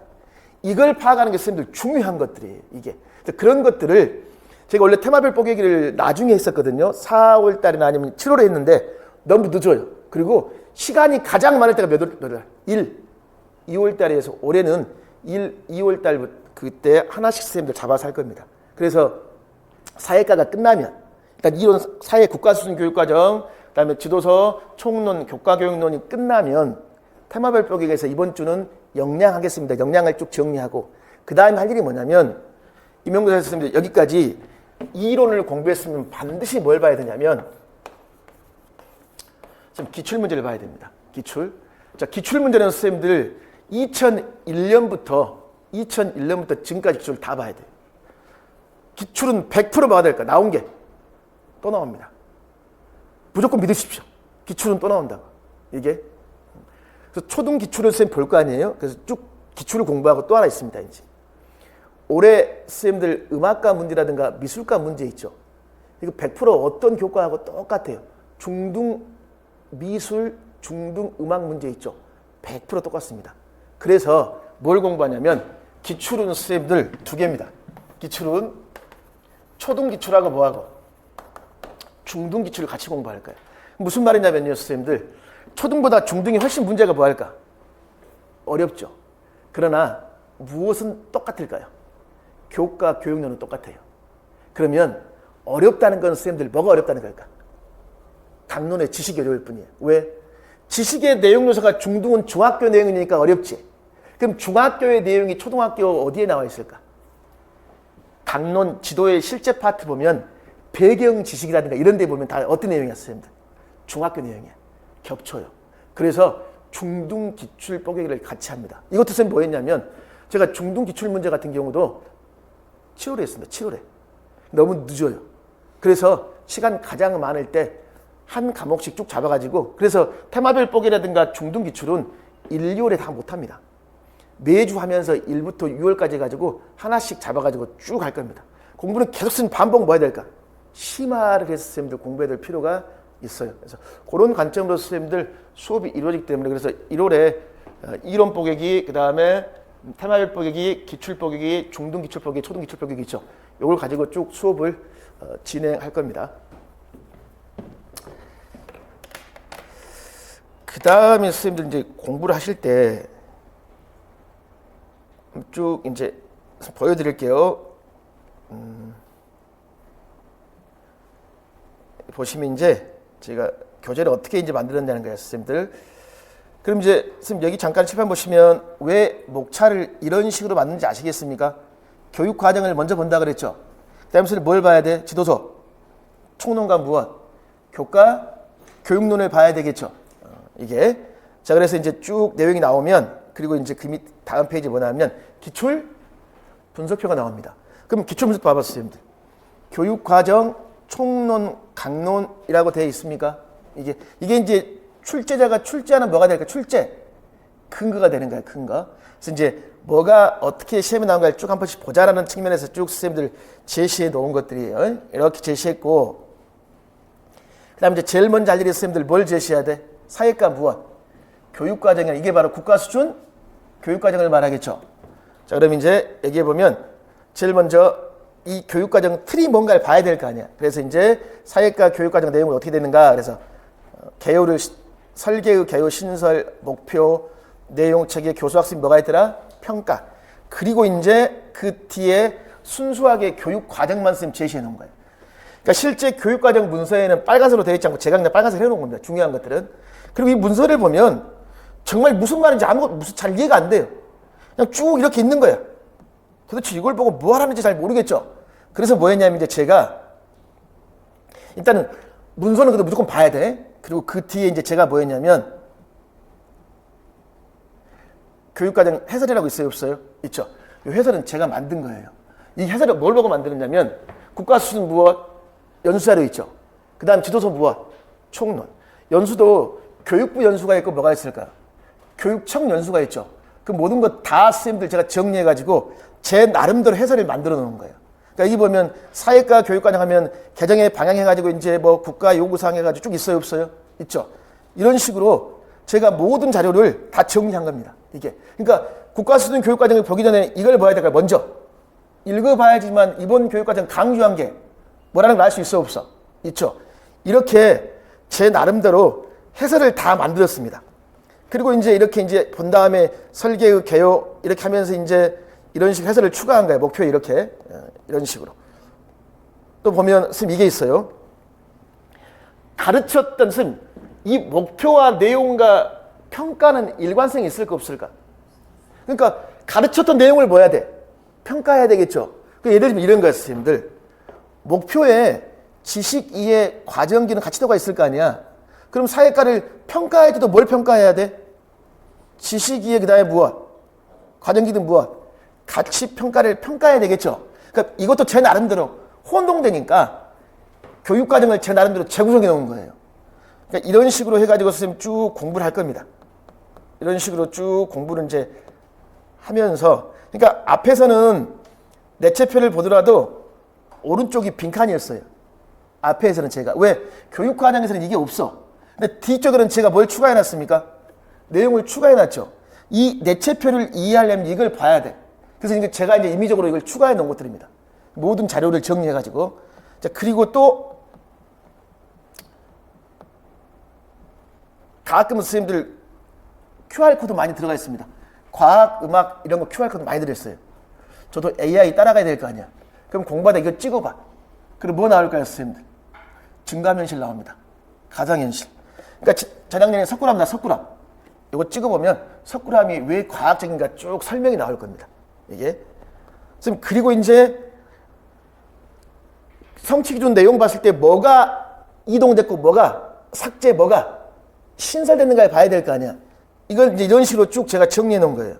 이걸 파악하는 게 선생님들 중요한 것들이에요. 이게. 그런 것들을 제가 원래 테마별 뽀개기를 나중에 했었거든요. 4월 달이나 아니면 7월에 했는데 너무 늦어요. 그리고 시간이 가장 많을 때가 몇 월? 2월 달에 해서 올해는 2월 달 그때 하나씩 선생님들 잡아서 할 겁니다. 그래서 사회과가 끝나면 일단 이론 사회 국가수준 교육과정 그다음에 지도서 총론 교과교육론이 끝나면 테마별 뽀개기에서 이번 주는 역량 하겠습니다. 역량을 쭉 정리하고 그 다음에 할 일이 뭐냐면 임용고사 선생님들 여기까지 이론을 공부했으면 반드시 뭘 봐야 되냐면 지금 기출문제를 봐야 됩니다. 기출문제는 선생님들 2001년부터 지금까지 기출 다 봐야 돼요. 기출은 100% 봐야 될까? 나온 게 또 나옵니다. 무조건 믿으십시오. 기출은 또 나온다고. 이게. 그래서 초등 기출을 선생님 볼 거 아니에요? 그래서 쭉 기출을 공부하고 또 하나 있습니다. 이제. 올해 선생님들 음악과 문제라든가 미술과 문제 있죠. 이거 100% 어떤 교과하고 똑같아요. 중등 미술, 중등 음악 문제 있죠. 100% 똑같습니다. 그래서 뭘 공부하냐면 기출은 선생님들 2개입니다. 기출은 초등 기출하고 뭐하고 중등 기출을 같이 공부할 거예요. 무슨 말이냐면요, 선생님들. 초등보다 중등이 훨씬 문제가 뭐할까? 어렵죠. 그러나 무엇은 똑같을까요? 교과 교육론은 똑같아요. 그러면 어렵다는 건 선생님들 뭐가 어렵다는 걸까? 강론의 지식이 어려울 뿐이에요. 왜? 지식의 내용 요소가 중등은 중학교 내용이니까 어렵지. 그럼 중학교의 내용이 초등학교 어디에 나와 있을까? 강론 지도의 실제 파트 보면 배경 지식이라든가 이런 데 보면 다 어떤 내용이야, 선생님들? 중학교 내용이야. 겹쳐요. 그래서 중등 기출 뽀개기를 같이 합니다. 이것도 선생님 뭐 했냐면 제가 중등 기출 문제 같은 경우도 7월에 했습니다. 7월에. 너무 늦어요. 그래서 시간 가장 많을 때 한 과목씩 쭉 잡아가지고 그래서 테마별 뽀개라든가 중등 기출은 1, 2월에 다 못합니다. 매주 하면서 1부터 6월까지 해가지고 하나씩 잡아가지고 쭉 할 겁니다. 공부는 계속 쓰는 반복 뭐 해야 될까? 심화를 해서 선생님들 공부해야 될 필요가 있어요. 그래서 그런 관점으로 선생님들 수업이 이루어지기 때문에 그래서 1월에 이론 뽀개기, 그 다음에 테마별 뽀개기, 기출 뽀개기, 중등 기출 뽀개기, 초등 기출 뽀개기 있죠. 이걸 가지고 쭉 수업을 진행할 겁니다. 그 다음에 선생님들 이제 공부를 하실 때 쭉 이제 보여드릴게요. 보시면 이제 제가 교재를 어떻게 이제 만들었냐는 거예요, 선생님들. 그럼 이제 선생님 여기 잠깐 칠판 보시면 왜 목차를 이런 식으로 만드는지 아시겠습니까? 교육 과정을 먼저 본다 그랬죠. 그다음에 선생님 뭘 봐야 돼? 지도서, 총론과 무엇, 교과, 교육론을 봐야 되겠죠. 이게 자 그래서 이제 쭉 내용이 나오면 그리고 이제 그 밑 다음 페이지 뭐냐면 기출 분석표가 나옵니다. 그럼 기출 분석 봐봐 선생님들. 교육 과정, 총론, 강론이라고 되어 있습니까? 이게 이제 출제자가 출제하는 뭐가 될까? 출제 근거가 되는 거야, 근거. 그래서 이제 뭐가 어떻게 시험에 나온가를 쭉 한 번씩 보자라는 측면에서 쭉 선생님들 제시해 놓은 것들이에요. 이렇게 제시했고, 그다음에 이제 제일 먼저 할 일이 선생님들 뭘 제시해야 돼? 사회과 무엇? 교육과정이야. 이게 바로 국가 수준 교육과정을 말하겠죠. 자, 그럼 이제 여기에 보면 제일 먼저 이 교육과정 틀이 뭔가를 봐야 될 거 아니야. 그래서 이제 사회과 교육과정 내용이 어떻게 되는가. 그래서 개요를 설계의 개요 신설, 목표, 내용, 체계, 교수 학습이 뭐가 있더라? 평가. 그리고 이제 그 뒤에 순수하게 교육과정만 선생님 제시해 놓은 거예요. 그러니까 실제 교육과정 문서에는 빨간색으로 되어 있지 않고 제가 그냥 빨간색으로 해놓은 겁니다. 중요한 것들은. 그리고 이 문서를 보면 정말 무슨 말인지 아무것도 무슨 잘 이해가 안 돼요. 그냥 쭉 이렇게 있는 거예요. 도대체 이걸 보고 뭐 하는지 잘 모르겠죠. 그래서 뭐 했냐면 이제 제가 일단은 문서는 그래도 무조건 봐야 돼. 그리고 그 뒤에 이제 제가 뭐 했냐면 교육과정 해설이라고 있어요, 없어요? 있죠. 이 해설은 제가 만든 거예요. 이 해설을 뭘 보고 만드느냐면 국가 수준 무엇? 연수자료 있죠. 그 다음 지도서 무엇? 총론. 연수도 교육부 연수가 있고 뭐가 있을까요? 교육청 연수가 있죠. 그 모든 것 다 선생님들 제가 정리해가지고 제 나름대로 해설을 만들어 놓은 거예요. 그러니까 여기 보면 사회과 교육과정 하면 개정의 방향 해가지고 이제 뭐 국가 요구사항 해가지고 쭉 있어요, 없어요? 있죠. 이런 식으로 제가 모든 자료를 다 정리한 겁니다. 이게. 그러니까 국가 수준 교육과정을 보기 전에 이걸 봐야 될까요? 먼저 읽어봐야지만 이번 교육과정 강조한 게 뭐라는 걸 알 수 있어, 없어? 있죠. 이렇게 제 나름대로 해설을 다 만들었습니다. 그리고 이제 이렇게 이제 본 다음에 설계의 개요 이렇게 하면서 이제 이런 식 해설을 추가한 거예요. 목표에 이렇게 이런 식으로. 또 보면 선생님 이게 있어요. 가르쳤던 선생님 이 목표와 내용과 평가는 일관성이 있을까 없을까? 그러니까 가르쳤던 내용을 뭐 해야 돼? 평가해야 되겠죠. 예를 들면 이런 거예요, 선생님들. 목표에 지식 이해 과정기능 가치도가 있을 거 아니야. 그럼 사회과를 평가할 때도 뭘 평가해야 돼? 지식 이해 그다음에 무엇? 과정기능 무엇? 가치 평가를 평가해야 되겠죠. 그러니까 이것도 제 나름대로 혼동되니까 교육과정을 제 나름대로 재구성해 놓은 거예요. 그러니까 이런 식으로 해가지고 선생님 쭉 공부를 할 겁니다. 이런 식으로 쭉 공부를 이제 하면서 그러니까 앞에서는 내체표를 보더라도 오른쪽이 빈칸이었어요. 앞에서는 제가 왜 교육과정에서는 이게 없어. 근데 뒤쪽에는 제가 뭘 추가해놨습니까? 내용을 추가해놨죠. 이 내체표를 이해하려면 이걸 봐야 돼. 그래서 제가 이제 임의적으로 이걸 추가해 놓은 것들입니다. 모든 자료를 정리해가지고. 자, 그리고 또 가끔 선생님들 QR코드 많이 들어가 있습니다. 과학, 음악 이런 거 QR코드 많이 들어있어요. 저도 AI 따라가야 될 거 아니야. 그럼 공부하다 이거 찍어봐. 그럼 뭐 나올까요, 선생님들? 증감현실 나옵니다. 가상현실. 그러니까 재작년에 석굴암 석굴암. 이거 찍어보면 석굴암이 왜 과학적인가 쭉 설명이 나올 겁니다. 이게. 선생님, 그리고 이제 성취기준 내용 봤을 때 뭐가 이동됐고 뭐가 삭제, 뭐가 신설됐는가를 봐야 될 거 아니야. 이걸 이제 이런 식으로 쭉 제가 정리해 놓은 거예요.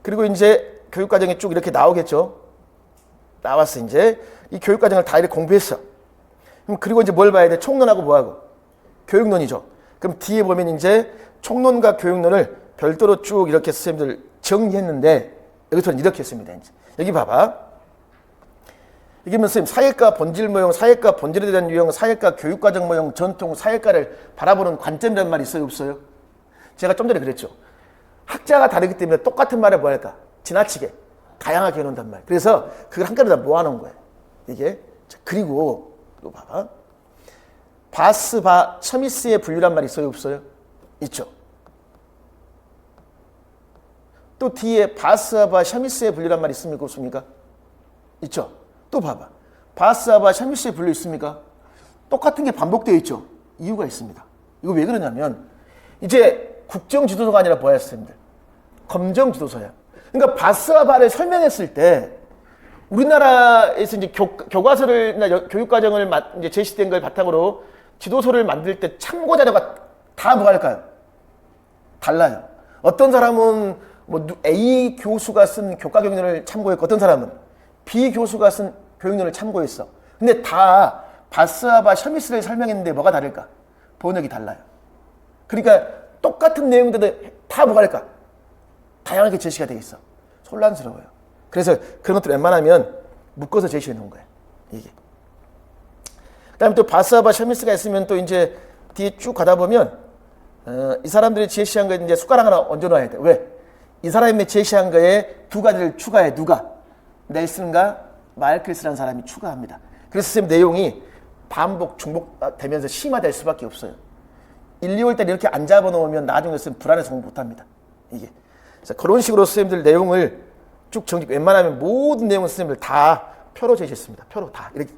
그리고 이제 교육과정에 쭉 이렇게 나오겠죠. 나왔어, 이제. 이 교육과정을 다 이렇게 공부했어. 그럼 그리고 이제 뭘 봐야 돼? 총론하고 뭐하고? 교육론이죠. 그럼 뒤에 보면 이제 총론과 교육론을 별도로 쭉 이렇게 선생님들 정리했는데, 여기서는 이렇게 했습니다. 이제. 여기 봐봐. 이게 뭐 선생님, 사회과 본질 모형, 사회과 본질에 대한 유형, 사회과 교육과정 모형, 전통, 사회과를 바라보는 관점이라는 말이 있어요, 없어요? 제가 좀 전에 그랬죠. 학자가 다르기 때문에 똑같은 말을 뭐 할까? 지나치게, 다양하게 해놓는단 말이에요. 그래서 그걸 한 가지다 모아놓은 거예요. 이게. 자, 그리고 또 봐봐. 바스, 셔미스의 분류란 말이 있어요, 없어요? 있죠. 또 뒤에 바스와 셔미스의 분류란 말이 있습니까, 없습니까? 있죠. 또 봐봐. 바스와 셔미스의 분류 있습니까? 똑같은 게 반복되어 있죠. 이유가 있습니다. 이거 왜 그러냐면 이제 국정지도서가 아니라 뭐야, 선생님들? 검정지도서야. 그러니까 바스와 바를 설명했을 때 우리나라에서 이제 교과서를 교육과정을 이제 제시된 걸 바탕으로 지도서를 만들 때 참고 자료가 다 뭐 할까요? 달라요. 어떤 사람은 뭐 A 교수가 쓴 교과경론을 참고했고 어떤 사람은 B 교수가 쓴 교육론을 참고했어. 근데 다 바스와 셔미스를 설명했는데 뭐가 다를까? 번역이 달라요. 그러니까 똑같은 내용들도 다 뭐가 다를까? 다양하게 제시가 되어 있어. 혼란스러워요. 그래서 그런 것들 웬만하면 묶어서 제시해 놓은 거예요. 이게. 그 다음에 또 바스와 셔미스가 있으면 또 이제 뒤에 쭉 가다 보면 이 사람들이 제시한 거에 이제 숟가락 하나 얹어 놔야 돼. 왜? 이 사람이 제시한 거에 두 가지를 추가해. 누가? 넬슨과 마르크스라는 사람이 추가합니다. 그래서 선생님 내용이 반복, 중복되면서 심화될 수밖에 없어요. 1, 2월 달 이렇게 안 잡아놓으면 나중에 선생님 불안해서 공부 못합니다. 이게. 그래서 그런 식으로 선생님들 내용을 쭉 정리, 웬만하면 모든 내용을 선생님들 다 표로 제시했습니다. 표로 다. 이렇게.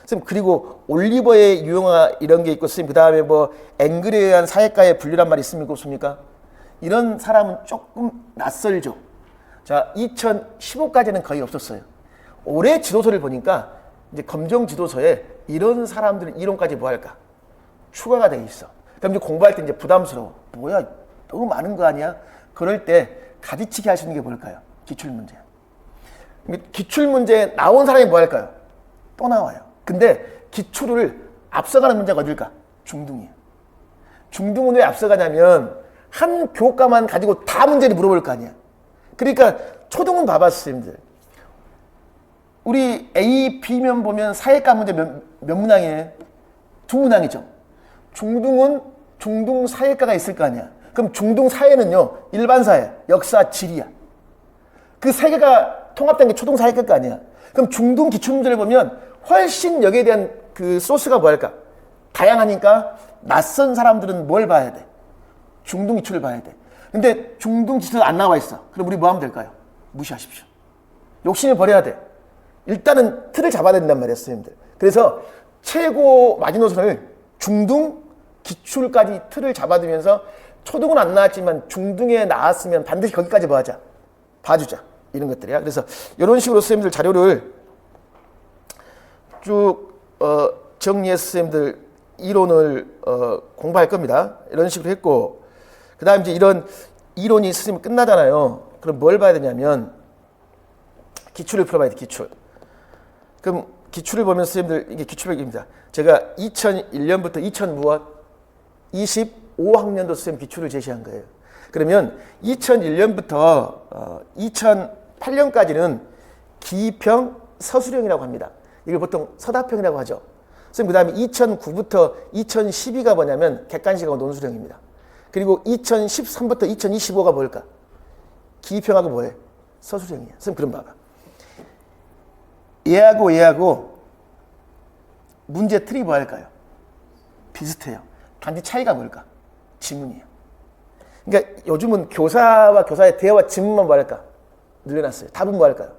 선생님, 그리고 올리버의 유형화 이런 게 있고, 선생님, 그 다음에 뭐, 앵글에 의한 사회과의 분류란 말이 있습니까? 없습니까? 이런 사람은 조금 낯설죠. 자, 2015까지는 거의 없었어요. 올해 지도서를 보니까 이제 검정 지도서에 이런 사람들 이론까지 뭐 할까? 추가가 돼 있어. 그럼 이제 공부할 때 이제 부담스러워. 뭐야, 너무 많은 거 아니야? 그럴 때 가지치기 할 수 있는 게 뭘까요? 기출문제. 기출문제에 나온 사람이 뭐 할까요? 또 나와요. 근데 기출을 앞서가는 문제가 어딜까? 중등이에요. 중등은 왜 앞서가냐면 한 교과만 가지고 다 문제를 물어볼 거 아니야. 그러니까 초등은 봐봐, 선생님들. 우리 A, B면 보면 사회과 문제 몇 문항이에요? 두 문항이죠. 중등은 중등 사회과가 있을 거 아니야. 그럼 중등 사회는요, 일반 사회, 역사, 지리야. 그 세 개가 통합된 게 초등 사회과 거 아니야. 그럼 중등 기출문제를 보면 훨씬 여기에 대한 그 소스가 뭐랄까? 다양하니까 낯선 사람들은 뭘 봐야 돼? 중등 기출을 봐야 돼. 근데 중등 기출 안 나와 있어. 그럼 우리 뭐 하면 될까요? 무시하십시오. 욕심을 버려야 돼. 일단은 틀을 잡아야 된단 말이에요, 선생님들. 그래서 최고 마지노선을 중등 기출까지 틀을 잡아두면서 초등은 안 나왔지만 중등에 나왔으면 반드시 거기까지 뭐 하자? 봐주자. 이런 것들이야. 그래서 이런 식으로 선생님들 자료를 쭉 정리해서 선생님들 이론을 공부할 겁니다. 이런 식으로 했고, 그 다음 이제 이런 이론이 선생님 끝나잖아요. 그럼 뭘 봐야 되냐면 기출을 풀어봐야 돼. 기출. 그럼 기출을 보면 선생님들 이게 기출백입니다. 제가 2001년부터 25학년도 선생님 기출을 제시한 거예요. 그러면 2001년부터 2008년까지는 기평 서술형이라고 합니다. 이걸 보통 서답형이라고 하죠. 선생님, 그 다음에 2009부터 2012가 뭐냐면 객관식하고 논술형입니다. 그리고 2013부터 2025가 뭘까? 기평하고 뭐예요? 서술형이야. 선생님, 그럼 봐봐. 얘하고 문제 틀이 뭐 할까요? 비슷해요. 단지 차이가 뭘까? 지문이에요. 그러니까 요즘은 교사와 교사의 대화와 지문만 뭐 할까? 늘려놨어요. 답은 뭐 할까요?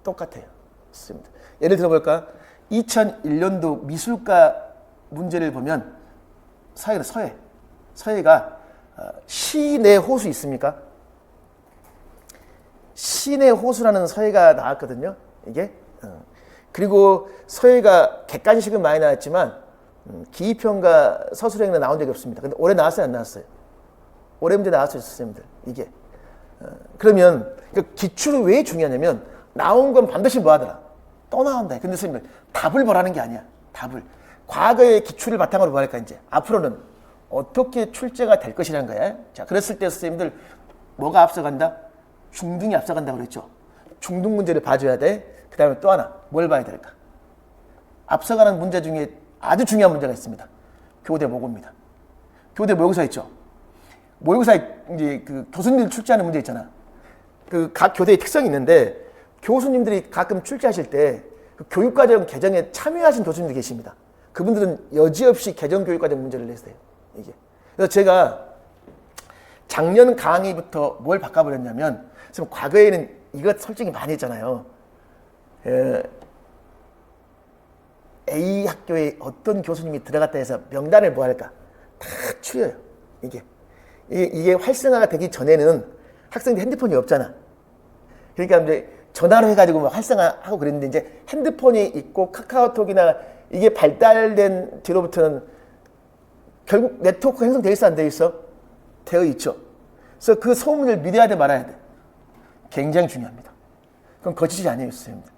똑같아요. 맞습니다. 예를 들어볼까? 2001년도 미술과 문제를 보면 서예가 시내 호수 있습니까? 시내 호수라는 서예가 나왔거든요. 이게 그리고 서예가 객관식은 많이 나왔지만 기입편과 서술형은 나온 적이 없습니다. 근데 올해 나왔어요, 안 나왔어요? 올해 문제 나왔어요, 선생님들. 이게 그러면 기출이 왜 중요하냐면 나온 건 반드시 뭐 하더라? 또 나온다. 근데 선생님들 답을 보라는 게 아니야. 답을 과거의 기출을 바탕으로 뭐 할까 이제 앞으로는 어떻게 출제가 될 것이라는 거야. 자, 그랬을 때 선생님들 뭐가 앞서간다? 중등이 앞서간다고 그랬죠. 중등 문제를 봐줘야 돼. 그 다음에 또 하나 뭘 봐야 될까? 앞서가는 문제 중에 아주 중요한 문제가 있습니다. 교대 모고입니다. 교대 모의고사 있죠. 모의고사에 이제 그 교수님들 출제하는 문제 있잖아. 그 각 교대의 특성이 있는데 교수님들이 가끔 출제하실 때 그 교육과정 개정에 참여하신 교수님들이 계십니다. 그분들은 여지없이 개정 교육과정 문제를 냈어요. 이게. 그래서 제가 작년 강의부터 뭘 바꿔버렸냐면 지금 과거에는 이것 솔직히 많이 했잖아요. A 학교에 어떤 교수님이 들어갔다 해서 명단을 뭐 할까? 다 추려요. 이게 활성화가 되기 전에는 학생들 핸드폰이 없잖아. 그러니까 이제 전화로 해가지고 막 활성화하고 그랬는데 이제 핸드폰이 있고 카카오톡이나 이게 발달된 뒤로부터는 결국 네트워크가 형성되어 있어, 안 되어 있어? 되어 있죠. 그래서 그 소문을 믿어야 돼, 말아야 돼? 굉장히 중요합니다. 그건 거짓이 아니에요, 선생님들.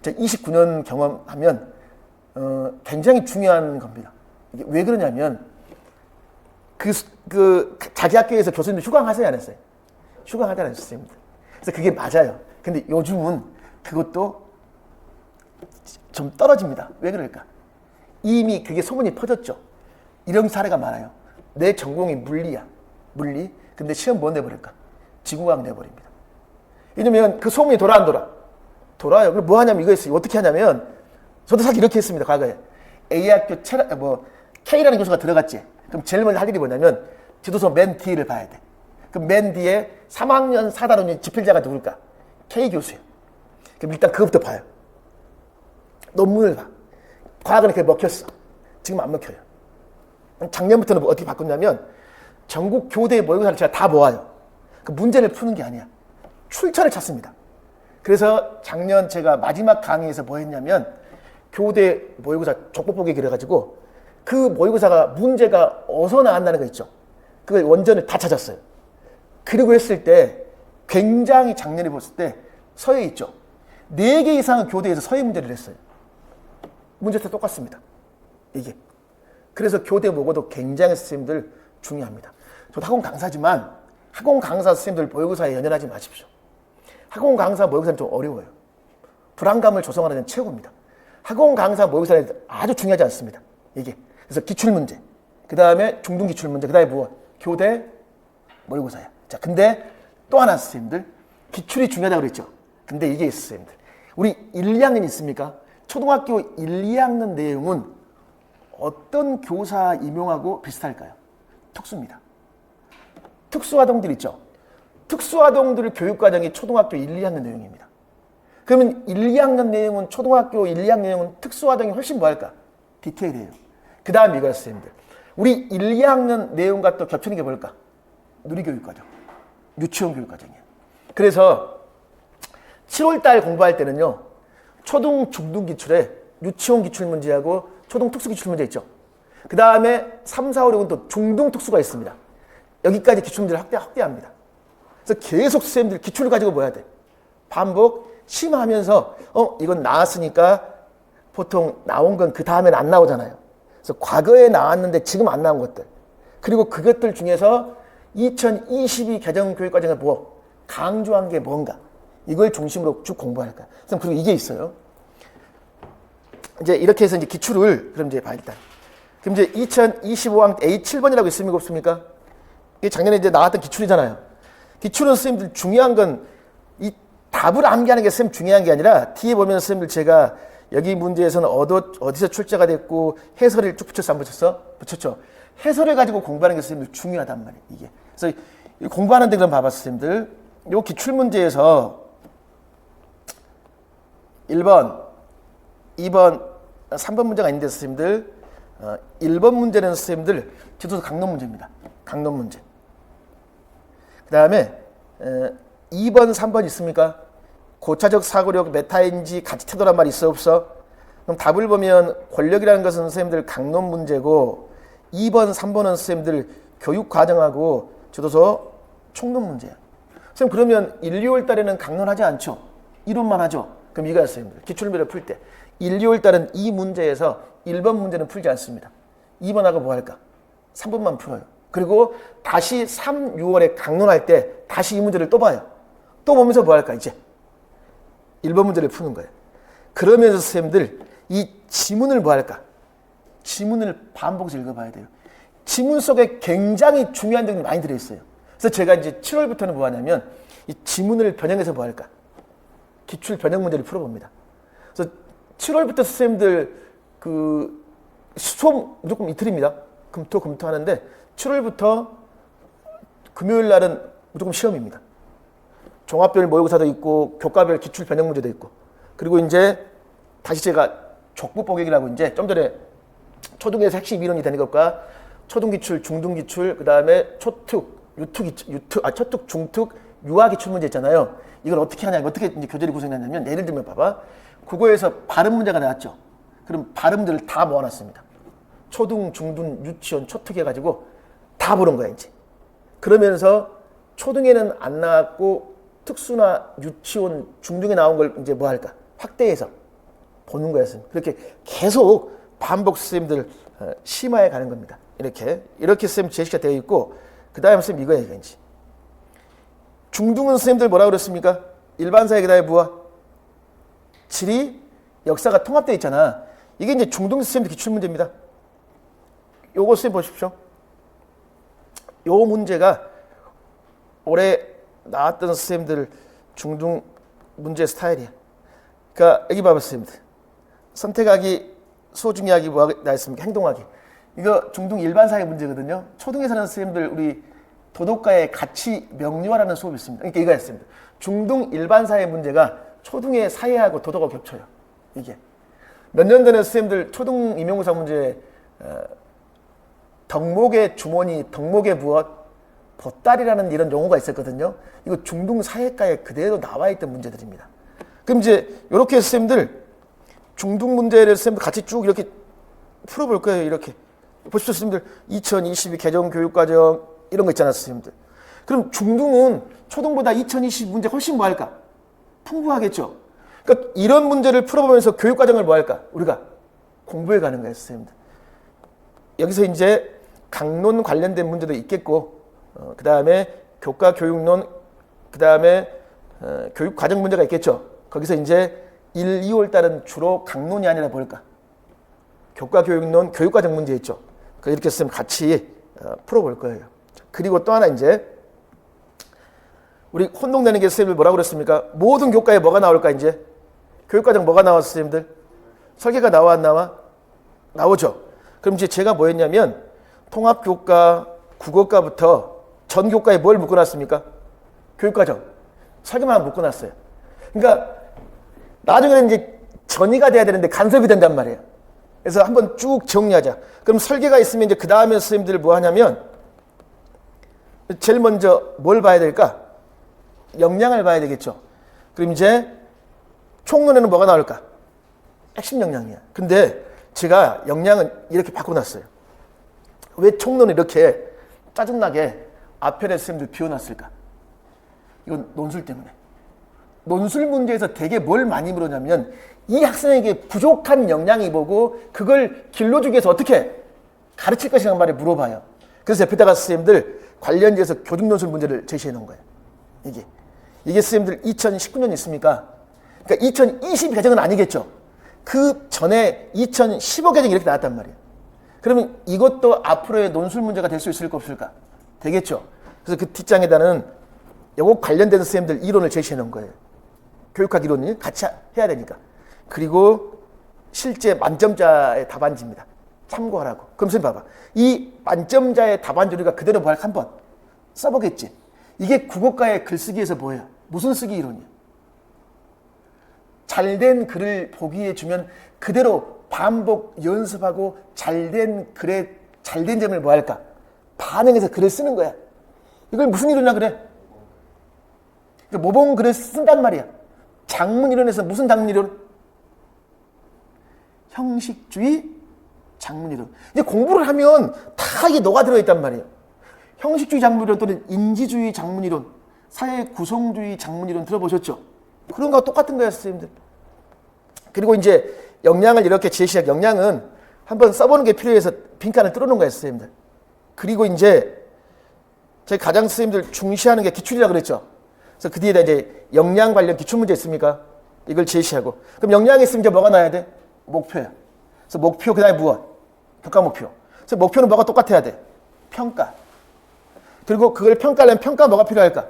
제가 29년 경험하면 굉장히 중요한 겁니다. 이게 왜 그러냐면 자기 학교에서 교수님들 휴강하세요, 안 했어요? 휴강하잖아요, 선생님들. 그래서 그게 맞아요. 근데 요즘은 그것도 좀 떨어집니다. 왜 그럴까? 이미 그게 소문이 퍼졌죠. 이런 사례가 많아요. 내 전공이 물리야. 물리. 근데 시험 뭐 내버릴까? 지구과학 내버립니다. 왜냐면 그 소문이 돌아 안 돌아? 돌아요. 그럼 뭐 하냐면 이거였어요. 어떻게 하냐면 저도 사실 이렇게 했습니다. 과거에. A학교 K라는 교수가 들어갔지. 그럼 제일 먼저 할 일이 뭐냐면 지도서 맨 뒤를 봐야 돼. 그럼 맨 뒤에 3학년 4단원이 지필자가 누굴까? K 교수예요. 그럼 일단 그것부터 봐요. 논문을 봐. 과학은 그게 먹혔어. 지금 안 먹혀요. 작년부터는 어떻게 바꿨냐면 전국 교대 모의고사를 제가 다 모아요. 그 문제를 푸는 게 아니야. 출처를 찾습니다. 그래서 작년 제가 마지막 강의에서 뭐 했냐면 교대 모의고사 족보보기 그래가지고 그 모의고사가 문제가 어디서 나왔다는 거 있죠. 그 원전을 다 찾았어요. 그리고 했을 때 굉장히 작년에 봤을 때 서예 있죠. 4개 이상은 교대에서 서예 문제를 했어요. 문제 다 똑같습니다. 이게. 그래서 교대 모고도 굉장히 선생님들 중요합니다. 저도 학원 강사지만 학원 강사 선생님들 모의고사에 연연하지 마십시오. 학원 강사 모의고사는 좀 어려워요. 불안감을 조성하는 데는 최고입니다. 학원 강사 모의고사는 아주 중요하지 않습니다. 이게. 그래서 기출문제, 그 다음에 중등 기출문제, 그 다음에 무엇? 교대 모의고사야. 자, 근데 또 하나 선생님들, 기출이 중요하다고 그랬죠. 근데 이게 있어요, 선생님들. 우리 1, 2학년 있습니까? 초등학교 1, 2학년 내용은 어떤 교사 임용하고 비슷할까요? 특수입니다. 특수아동들 있죠. 특수아동들 교육과정이 초등학교 1, 2학년 내용입니다. 그러면 1, 2학년 내용은 초등학교 1, 2학년 내용은 특수아동이 훨씬 뭐할까? 디테일해요. 그 다음 이거였어요, 선생님들. 우리 1, 2학년 내용과 또 겹치는 게 뭘까? 누리교육과정, 유치원 교육과정이에요. 그래서 7월달 공부할 때는요, 초등, 중등 기출에 유치원 기출문제하고 초등 특수 기출문제 있죠. 그 다음에 3, 4, 5, 6은 또 중등 특수가 있습니다. 여기까지 기출문제를 확대합니다. 그래서 계속 선생님들 기출을 가지고 뭐 해야 돼? 반복, 심화하면서 이건 나왔으니까 보통 나온 건 그 다음에는 안 나오잖아요. 그래서 과거에 나왔는데 지금 안 나온 것들. 그리고 그것들 중에서 2022 개정 교육과정에 뭐 강조한 게 뭔가. 이걸 중심으로 쭉 공부할까. 그리고 이게 있어요. 이제 이렇게 해서 이제 기출을 그럼 이제 봐 일단. 그럼 이제 2025학년 A7번이라고 있습니까 없습니까? 이게 작년에 이제 나왔던 기출이잖아요. 기출은 선생님들 중요한 건 이 답을 암기하는 게 선생님 중요한 게 아니라 뒤에 보면 선생님들 제가 여기 문제에서는 어디서 출제가 됐고 해설을 쭉 붙였어 안 붙였어? 붙였죠. 해설을 가지고 공부하는 게 선생님들 중요하단 말이에요. 이게. 그래서 공부하는데 그럼 봐봐 선생님들. 요 기출문제에서 1번, 2번, 3번 문제가 있는데 선생님들 1번 문제는 선생님들 지도서 강론 문제입니다. 강론 문제. 그 다음에 2번, 3번 있습니까? 고차적 사고력, 메타인지, 가치 태도란 말 있어 없어? 그럼 답을 보면 권력이라는 것은 선생님들 강론 문제고 2번, 3번은 선생님들 교육과정하고 지도서 총론 문제야. 선생님 그러면 1, 2월 달에는 강론하지 않죠? 이론만 하죠? 그럼 이거야 선생님들. 기출문제를 풀 때 1, 2월 달은 이 문제에서 1번 문제는 풀지 않습니다. 2번하고 뭐 할까? 3번만 풀어요. 그리고 다시 3, 6월에 강론할 때 다시 이 문제를 또 봐요. 또 보면서 뭐 할까 이제? 1번 문제를 푸는 거예요. 그러면서 선생님들 이 지문을 뭐 할까? 지문을 반복해서 읽어봐야 돼요. 지문 속에 굉장히 중요한 점이 많이 들어있어요. 그래서 제가 이제 7월부터는 뭐 하냐면 이 지문을 변형해서 뭐 할까? 기출 변형 문제를 풀어봅니다. 그래서 7월부터 선생님들 그 수업 무조건 이틀입니다. 금토 하는데 7월부터 금요일 날은 무조건 시험입니다. 종합별 모의고사도 있고 교과별 기출 변형 문제도 있고 그리고 이제 다시 제가 족보보객이라고 이제 좀 전에 초등에서 핵심 이론이 되는 것과 초등기출, 중등기출, 그 다음에 초특, 초특, 중특, 유아기출 문제 있잖아요. 이걸 어떻게 하냐, 어떻게 이제 교재를 구성했냐면 예를 들면 봐봐. 국어에서 발음 문제가 나왔죠. 그럼 발음 문제를 다 모아놨습니다. 초등, 중등, 유치원, 초특 해가지고 다 보는 거야 이제. 그러면서 초등에는 안 나왔고 특수나 유치원, 중등에 나온 걸 이제 뭐 할까? 확대해서 보는 거였습니다. 그렇게 계속 반복 선생님들 심화해 가는 겁니다. 이렇게 선생님 제시가 되어 있고 그 다음에 선생님 이거 얘기하지. 중등은 선생님들 뭐라고 그랬습니까? 일반사회 그 다음에 뭐야? 지리, 역사가 통합되어 있잖아. 이게 이제 중등 선생님들 기출문제입니다. 요거 선생님 보십시오. 요 문제가 올해 나왔던 선생님들 중등 문제 스타일이야. 그러니까 여기 봐봐 선생님들. 선택하기, 소중히하기, 뭐 나왔습니까? 행동하기. 이거 중등 일반사회 문제거든요. 초등에서는 선생님들 우리 도덕과의 가치 명료화라는 수업이 있습니다. 그러니까 이거였습니다. 중등 일반사회 문제가 초등의 사회하고 도덕하고 겹쳐요. 이게. 몇 년 전에 선생님들 초등 임용고사 문제 덕목의 주머니, 덕목의 무엇, 보따리라는 이런 용어가 있었거든요. 이거 중등 사회과에 그대로 나와 있던 문제들입니다. 그럼 이제 이렇게 선생님들 중등 문제를 선생님들 같이 쭉 이렇게 풀어볼 거예요. 이렇게. 보십시오, 선생님들. 2022 개정 교육과정 이런 거 있잖아요, 선생님들. 그럼 중등은 초등보다 2020 문제 훨씬 뭐 할까? 풍부하겠죠. 그러니까 이런 문제를 풀어보면서 교육과정을 뭐 할까? 우리가 공부해 가는 거예요, 선생님들. 여기서 이제 강론 관련된 문제도 있겠고, 그 다음에 교과 교육론, 그 다음에 교육과정 문제가 있겠죠. 거기서 이제 1, 2월 달은 주로 강론이 아니라 뭘까? 교과 교육론, 교육과정 문제 있죠. 이렇게 쓰면 같이 풀어볼 거예요. 그리고 또 하나 이제 우리 혼동되는 게 선생님들 뭐라고 그랬습니까? 모든 교과에 뭐가 나올까 이제? 교육과정 뭐가 나왔어 선생님들? 설계가 나와 안 나와? 나오죠. 그럼 이제 제가 뭐 했냐면 통합교과, 국어과부터 전 교과에 뭘 묶어놨습니까? 교육과정. 설계만 묶어놨어요. 그러니까 나중에는 이제 전이가 돼야 되는데 간섭이 된단 말이에요. 그래서 한번 쭉 정리하자. 그럼 설계가 있으면 이제 그 다음에 선생님들 뭐 하냐면 제일 먼저 뭘 봐야 될까? 역량을 봐야 되겠죠. 그럼 이제 총론에는 뭐가 나올까? 핵심 역량이야. 근데 제가 역량은 이렇게 바꿔놨어요. 왜 총론을 이렇게 짜증나게 앞편에 선생님들 비워놨을까? 이건 논술 때문에. 논술 문제에서 되게 뭘 많이 물었냐면 이 학생에게 부족한 역량이 뭐고 그걸 길러주기 위해서 어떻게 가르칠 것이라는 말을 물어봐요. 그래서 옆에다가 선생님들 관련지에서 교직논술 문제를 제시해 놓은 거예요. 이게 선생님들 2019년 있습니까? 그러니까 2020 개정은 아니겠죠. 그 전에 2015 개정이 이렇게 나왔단 말이에요. 그러면 이것도 앞으로의 논술 문제가 될 수 있을까 없을까? 되겠죠. 그래서 그 뒷장에다는 요거 관련된 선생님들 이론을 제시해 놓은 거예요. 교육학 이론이 같이 해야 되니까. 그리고 실제 만점자의 답안지입니다. 참고하라고. 그럼 선생님 봐봐. 이 만점자의 답안 조리가 그대로 뭐할까 한번 써보겠지. 이게 국어과의 글쓰기에서 뭐예요? 무슨 쓰기 이론이야? 잘된 글을 보기에 주면 그대로 반복 연습하고 잘된 글의 잘된 점을 뭐 할까? 반영해서 글을 쓰는 거야. 이걸 무슨 이론이라 그래? 그러니까 모범 글을 쓴단 말이야. 작문 이론에서 무슨 작문 이론? 형식주의 작문 이론. 이제 공부를 하면 다 이게 녹아들어 있단 말이에요. 형식주의 작문 이론 또는 인지주의 작문 이론, 사회 구성주의 작문 이론 들어보셨죠? 그런 거와 똑같은 거야, 선생님들. 그리고 이제 역량을 이렇게 제시한 역량은 한번 써보는 게 필요해서 빈칸을 뚫어놓은 거예요, 선생님들. 그리고 이제 저희 가장 선생님들 중시하는 게 기출이라고 그랬죠. 그래서 그 뒤에다 이제 역량 관련 기출문제 있습니까? 이걸 제시하고. 그럼 역량이 있으면 이제 뭐가 나야 돼? 목표야. 그래서 목표, 그 다음에 무엇? 교과 목표. 그래서 목표는 뭐가 똑같아야 돼? 평가. 그리고 그걸 평가하려면 평가 뭐가 필요할까?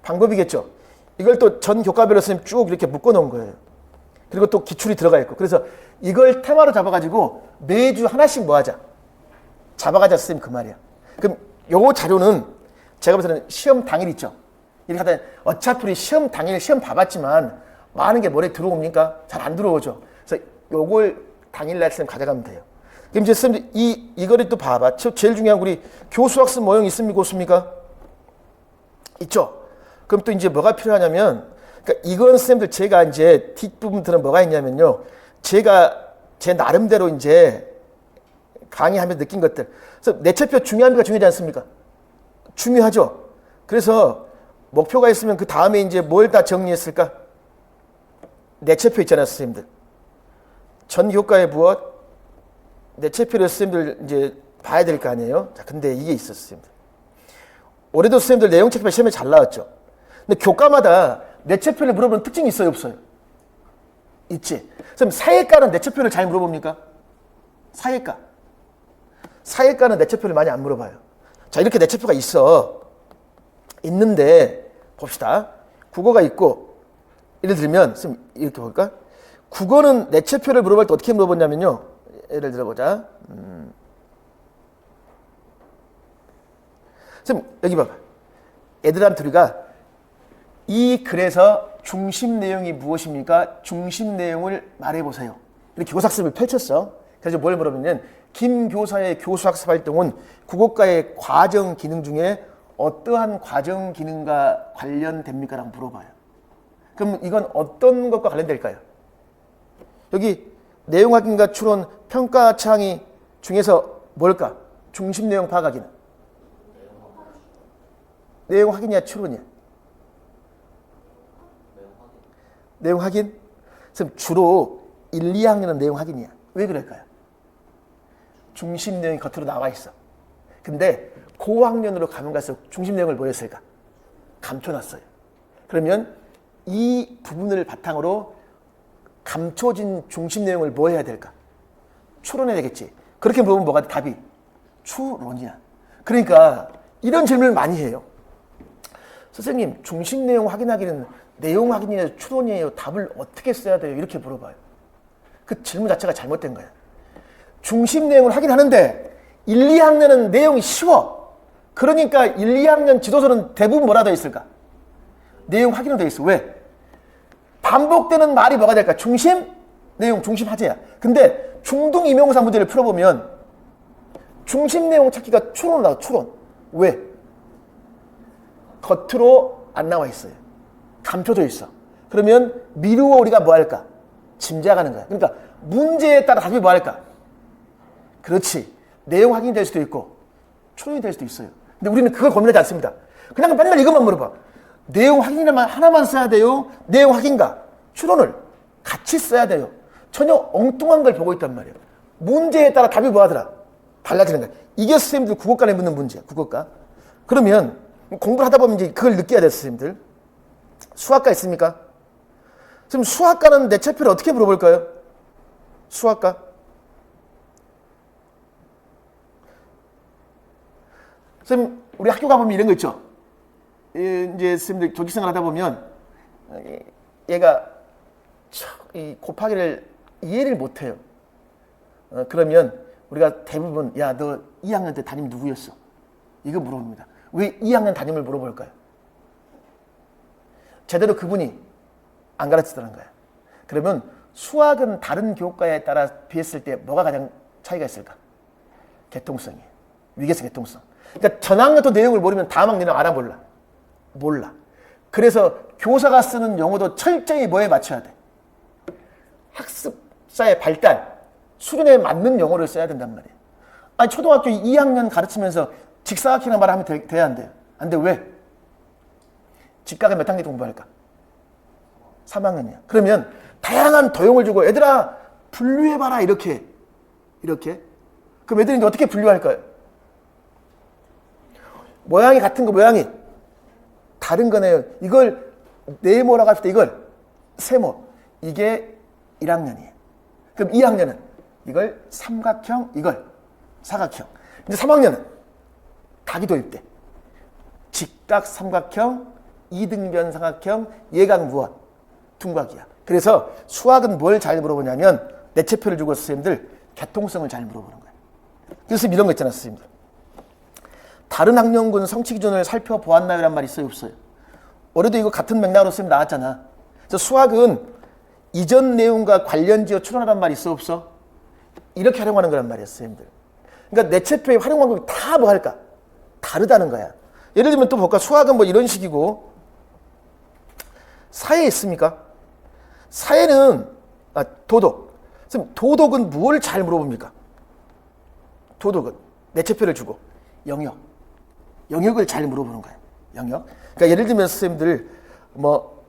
방법이겠죠. 이걸 또 전 교과별로 선생님 쭉 이렇게 묶어 놓은 거예요. 그리고 또 기출이 들어가 있고. 그래서 이걸 테마로 잡아가지고 매주 하나씩 뭐 하자? 잡아가자, 선생님 그 말이야. 그럼 요 자료는 제가 볼 때는 시험 당일 있죠. 이렇게 하다 어차피 우리 시험 당일 시험 봐봤지만 많은 게 머리에 들어옵니까? 잘 안 들어오죠. 그래서 요걸 당일날 선생님 가져가면 돼요. 그럼 이제 선생님 이거를 또 봐봐. 제일 중요한 우리 교수학습 모형 있습니까? 없습니까? 있죠. 그럼 또 이제 뭐가 필요하냐면, 그러니까 이건 선생님들 제가 이제 뒷부분들은 뭐가 있냐면요. 제가 제 나름대로 이제 강의하면서 느낀 것들. 그래서 내체표 중요합니까? 중요하지 않습니까? 중요하죠. 그래서 목표가 있으면 그 다음에 이제 뭘 다 정리했을까? 내체표 있잖아요, 선생님들. 전 교과에 무엇? 내체표를 선생님들 이제 봐야 될 거 아니에요? 자, 근데 이게 있었어요, 선생님들. 올해도 선생님들 내용 체크표 시험에 잘 나왔죠. 근데 교과마다 내체표를 물어보는 특징이 있어요, 없어요? 있지. 선생님, 사회과는 내체표를 잘 물어봅니까? 사회과. 사회과는 내체표를 많이 안 물어봐요. 자, 이렇게 내체표가 있는데, 봅시다. 국어가 있고, 예를 들면, 선생님, 이렇게 볼까? 국어는 내체표를 물어볼 때 어떻게 물어보냐면요. 예를 들어보자. 선생님, 여기 봐봐. 애들한테 우리가 이 글에서 중심 내용이 무엇입니까? 중심 내용을 말해보세요. 이렇게 교사학습을 펼쳤어. 그래서 뭘 물어보면, 김 교사의 교수학습 활동은 국어과의 과정 기능 중에 어떠한 과정 기능과 관련됩니까? 라고 물어봐요. 그럼 이건 어떤 것과 관련될까요? 여기 내용 확인과 추론, 평가 창의 중에서 뭘까? 중심 내용 파악하기는? 내용 확인이야, 추론이야? 내용 확인? 선생님, 주로 1, 2학년은 내용 확인이야. 왜 그럴까요? 중심 내용이 겉으로 나와 있어. 근데 고학년으로 가면 갈수록 중심 내용을 뭐 했을까? 감춰놨어요. 그러면 이 부분을 바탕으로 감춰진 중심 내용을 뭐 해야 될까? 추론해야 되겠지. 그렇게 물어보면 뭐가 답이? 추론이야. 그러니까 이런 질문을 많이 해요. 선생님, 중심 내용 확인하기는 내용 확인이에요, 추론이에요, 답을 어떻게 써야 돼요? 이렇게 물어봐요. 그 질문 자체가 잘못된 거야. 중심 내용을 확인하는데 1, 2학년은 내용이 쉬워. 그러니까 1, 2학년 지도서는 대부분 뭐라 되어 있을까? 내용 확인으로 되어 있어. 왜? 반복되는 말이 뭐가 될까? 중심, 내용, 중심 화제야. 근데 중등 임용사 문제를 풀어보면 중심 내용 찾기가 추론으로 나와. 추론. 왜? 겉으로 안 나와 있어요. 감춰져 있어. 그러면 미루어 우리가 뭐 할까? 짐작하는 거야. 그러니까 문제에 따라 답이 뭐 할까? 그렇지. 내용 확인이 될 수도 있고 추론이 될 수도 있어요. 근데 우리는 그걸 고민하지 않습니다. 그냥 맨날 이것만 물어봐. 내용 확인이라만 하나만 써야 돼요? 내용 확인과 추론을 같이 써야 돼요? 전혀 엉뚱한 걸 보고 있단 말이에요. 문제에 따라 답이 뭐 하더라? 달라지는 거야. 이게 선생님들 국어과에 묻는 문제야. 국어과. 그러면 공부를 하다 보면 이제 그걸 느껴야 돼요, 선생님들. 수학과 있습니까? 지금 수학과는 내체표를 어떻게 물어볼까요? 수학과? 선생님, 우리 학교 가보면 이런 거 있죠? 이제 선생님들 교직생활 하다 보면 얘가 이 곱하기를 이해를 못해요. 그러면 우리가 대부분 야, 너 2학년 때 담임 누구였어? 이거 물어봅니다. 왜 2학년 담임을 물어볼까요? 제대로 그분이 안 가르치더란 거야. 그러면 수학은 다른 교과에 따라 비했을 때 뭐가 가장 차이가 있을까? 개통성이에요. 위계성 개통성. 그러니까 전학년도 내용을 모르면 다음 학년은 알아 몰라? 몰라. 그래서 교사가 쓰는 용어도 철저히 뭐에 맞춰야 돼? 학습자의 발달, 수준에 맞는 용어를 써야 된단 말이에요. 아니 초등학교 2학년 가르치면서 직사각형이라는 말을 하면 돼야 안 돼요? 안 돼. 왜? 직각은 몇 학년 공부할까? 3학년이야. 그러면 다양한 도형을 주고 얘들아 분류해봐라 이렇게 그럼 애들이 이제 어떻게 분류할까요? 모양이 같은 거 모양이 다른 거네요. 이걸 네모라고 합시다. 이걸 세모. 이게 1학년이에요. 그럼 2학년은 이걸 삼각형, 이걸 사각형. 이제 3학년은 각이 도입돼. 직각 삼각형, 이등변 삼각형, 예각 무한, 둔각이야. 그래서 수학은 뭘 잘 물어보냐면 내체표를 주고 선생님들 개통성을 잘 물어보는 거예요. 그래서 이런 거 있잖아, 선생님들. 다른 학년군 성취 기준을 살펴보았나요? 라는 말이 있어요, 없어요? 올해도 이거 같은 맥락으로 선생님 나왔잖아. 그래서 수학은 이전 내용과 관련지어 추론하라는 말이 있어, 없어? 이렇게 활용하는 거란 말이에요, 선생님들. 그러니까 내체표의 활용 방법이 다 뭐 할까? 다르다는 거야. 예를 들면 또 볼까? 수학은 뭐 이런 식이고, 사회 있습니까? 사회는, 도덕. 선생님, 도덕은 뭘 잘 물어봅니까? 도덕은 내체표를 주고, 영역을 잘 물어보는 거예요. 영역. 그러니까 예를 들면 선생님들 뭐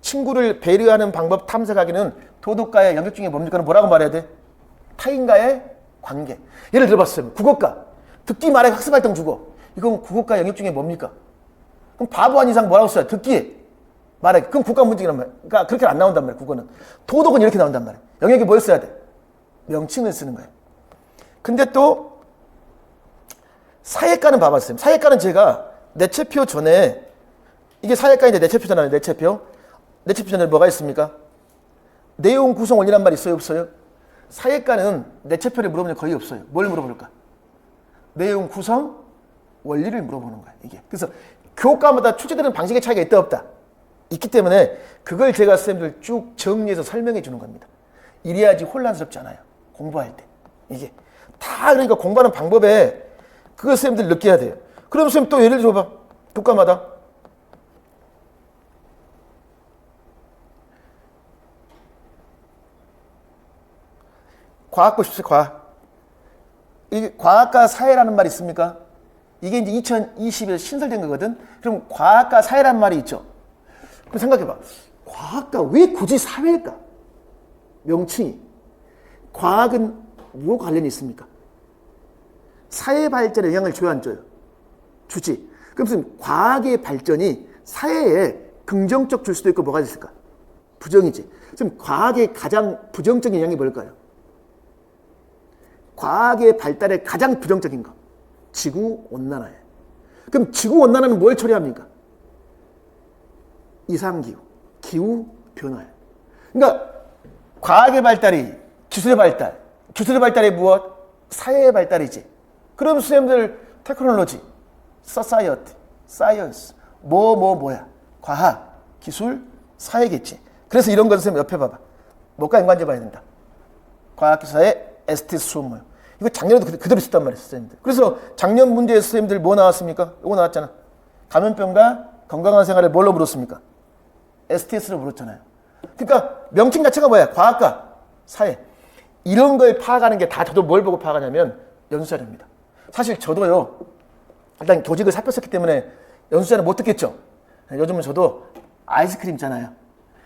친구를 배려하는 방법 탐색하기는 도덕과의 영역 중에 뭡니까? 뭐라고 말해야 돼? 타인과의 관계. 예를 들어봤어요. 국어과 듣기 말에 학습활동 주고 이건 국어과 영역 중에 뭡니까? 그럼 바보 아닌 이상 뭐라고 써요? 듣기 말에. 그럼 국가 문제란 말이야. 그러니까 그렇게 안 나온단 말이야. 국어는. 도덕은 이렇게 나온단 말이야. 영역이 뭘 써야 돼? 명칭을 쓰는 거예요. 근데 또 사회과는 봐봤어요. 사회과는 제가 내체표 전에 이게 사회과인데 내체표잖아요. 내체표 전에 뭐가 있습니까? 내용 구성 원리란 말이 있어요, 없어요? 사회과는 내체표를 물어보는 게 거의 없어요. 뭘 물어볼까? 내용 구성 원리를 물어보는 거예요. 이게. 그래서 교과마다 출제되는 방식의 차이가 있다 없다? 있기 때문에 그걸 제가 선생님들 쭉 정리해서 설명해 주는 겁니다. 이래야지 혼란스럽지 않아요. 공부할 때. 이게 다 그러니까 공부하는 방법에 그걸 선생님들 느껴야 돼요. 그럼 선생님 또 예를 들어봐. 교과마다. 과학 보십시오. 과학. 이게 과학과 사회라는 말이 있습니까? 이게 이제 2020에 신설된 거거든. 그럼 과학과 사회라는 말이 있죠. 그럼 생각해봐. 과학과 왜 굳이 사회일까? 명칭이. 과학은 무엇과 관련이 있습니까? 사회 발전에 영향을 줘야 안 줘요? 주지. 그럼 선생님, 과학의 발전이 사회에 긍정적 줄 수도 있고 뭐가 있을까? 부정이지. 그럼 과학의 가장 부정적인 영향이 뭘까요? 과학의 발달에 가장 부정적인 거. 지구온난화예요. 그럼 지구온난화는 뭘 초래합니까? 이상기후, 기후변화예요. 그러니까 과학의 발달이 기술의 발달이 무엇? 사회의 발달이지. 그럼 선생님들 테크놀로지, 소사이어티, 사이언스, 뭐야? 과학, 기술, 사회겠지. 그래서 이런 거 선생님 옆에 봐봐. 뭐가 연관돼 봐야 된다. 과학기사의 ST 수업 이거 작년에도 그대로 있었단 말이에요, 선생님들. 그래서 작년 문제에 선생님들 뭐 나왔습니까? 이거 나왔잖아. 감염병과 건강한 생활을 뭘로 물었습니까? STS로 물었잖아요. 그러니까 명칭 자체가 뭐야? 과학과 사회. 이런 걸 파악하는 게 다 저도 뭘 보고 파악하냐면 연수자료입니다. 사실 저도요, 일단 교직을 살폈었기 때문에 연수자료 못 듣겠죠. 요즘은 저도 아이스크림 있잖아요.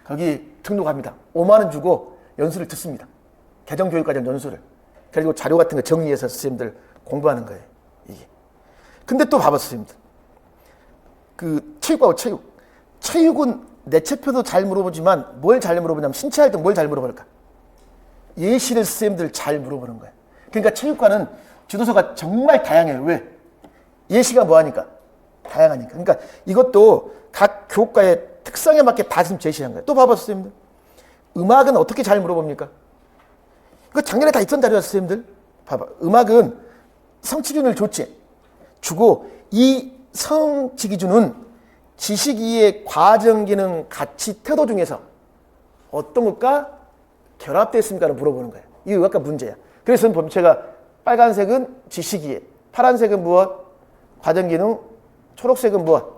거기 등록합니다. 5만 원 주고 연수를 듣습니다. 개정교육과정 연수를. 그리고 자료 같은 거 정리해서 선생님들 공부하는 거예요. 이게. 근데 또 봐봐, 선생님들. 그 체육과고 체육은 내체표도 잘 물어보지만 뭘 잘 물어보냐면 신체활동 뭘 잘 물어볼까? 예시를 선생님들 잘 물어보는 거예요. 그러니까 체육과는 주도서가 정말 다양해요. 왜? 예시가 뭐하니까? 다양하니까. 그러니까 이것도 각 교과의 특성에 맞게 다 지금 제시한 거예요. 또 봐봐, 선생님들. 음악은 어떻게 잘 물어봅니까? 이거 작년에 다 있던 자료야, 선생님들. 봐봐. 음악은 성취 기준을 주고 이 성취 기준은 지식 이해, 과정 기능, 가치, 태도 중에서 어떤 것과 결합되어 있습니까를 물어보는 거예요. 이게 아까 문제야. 그래서 제가 빨간색은 지식 이해, 파란색은 무엇? 과정 기능, 초록색은 무엇?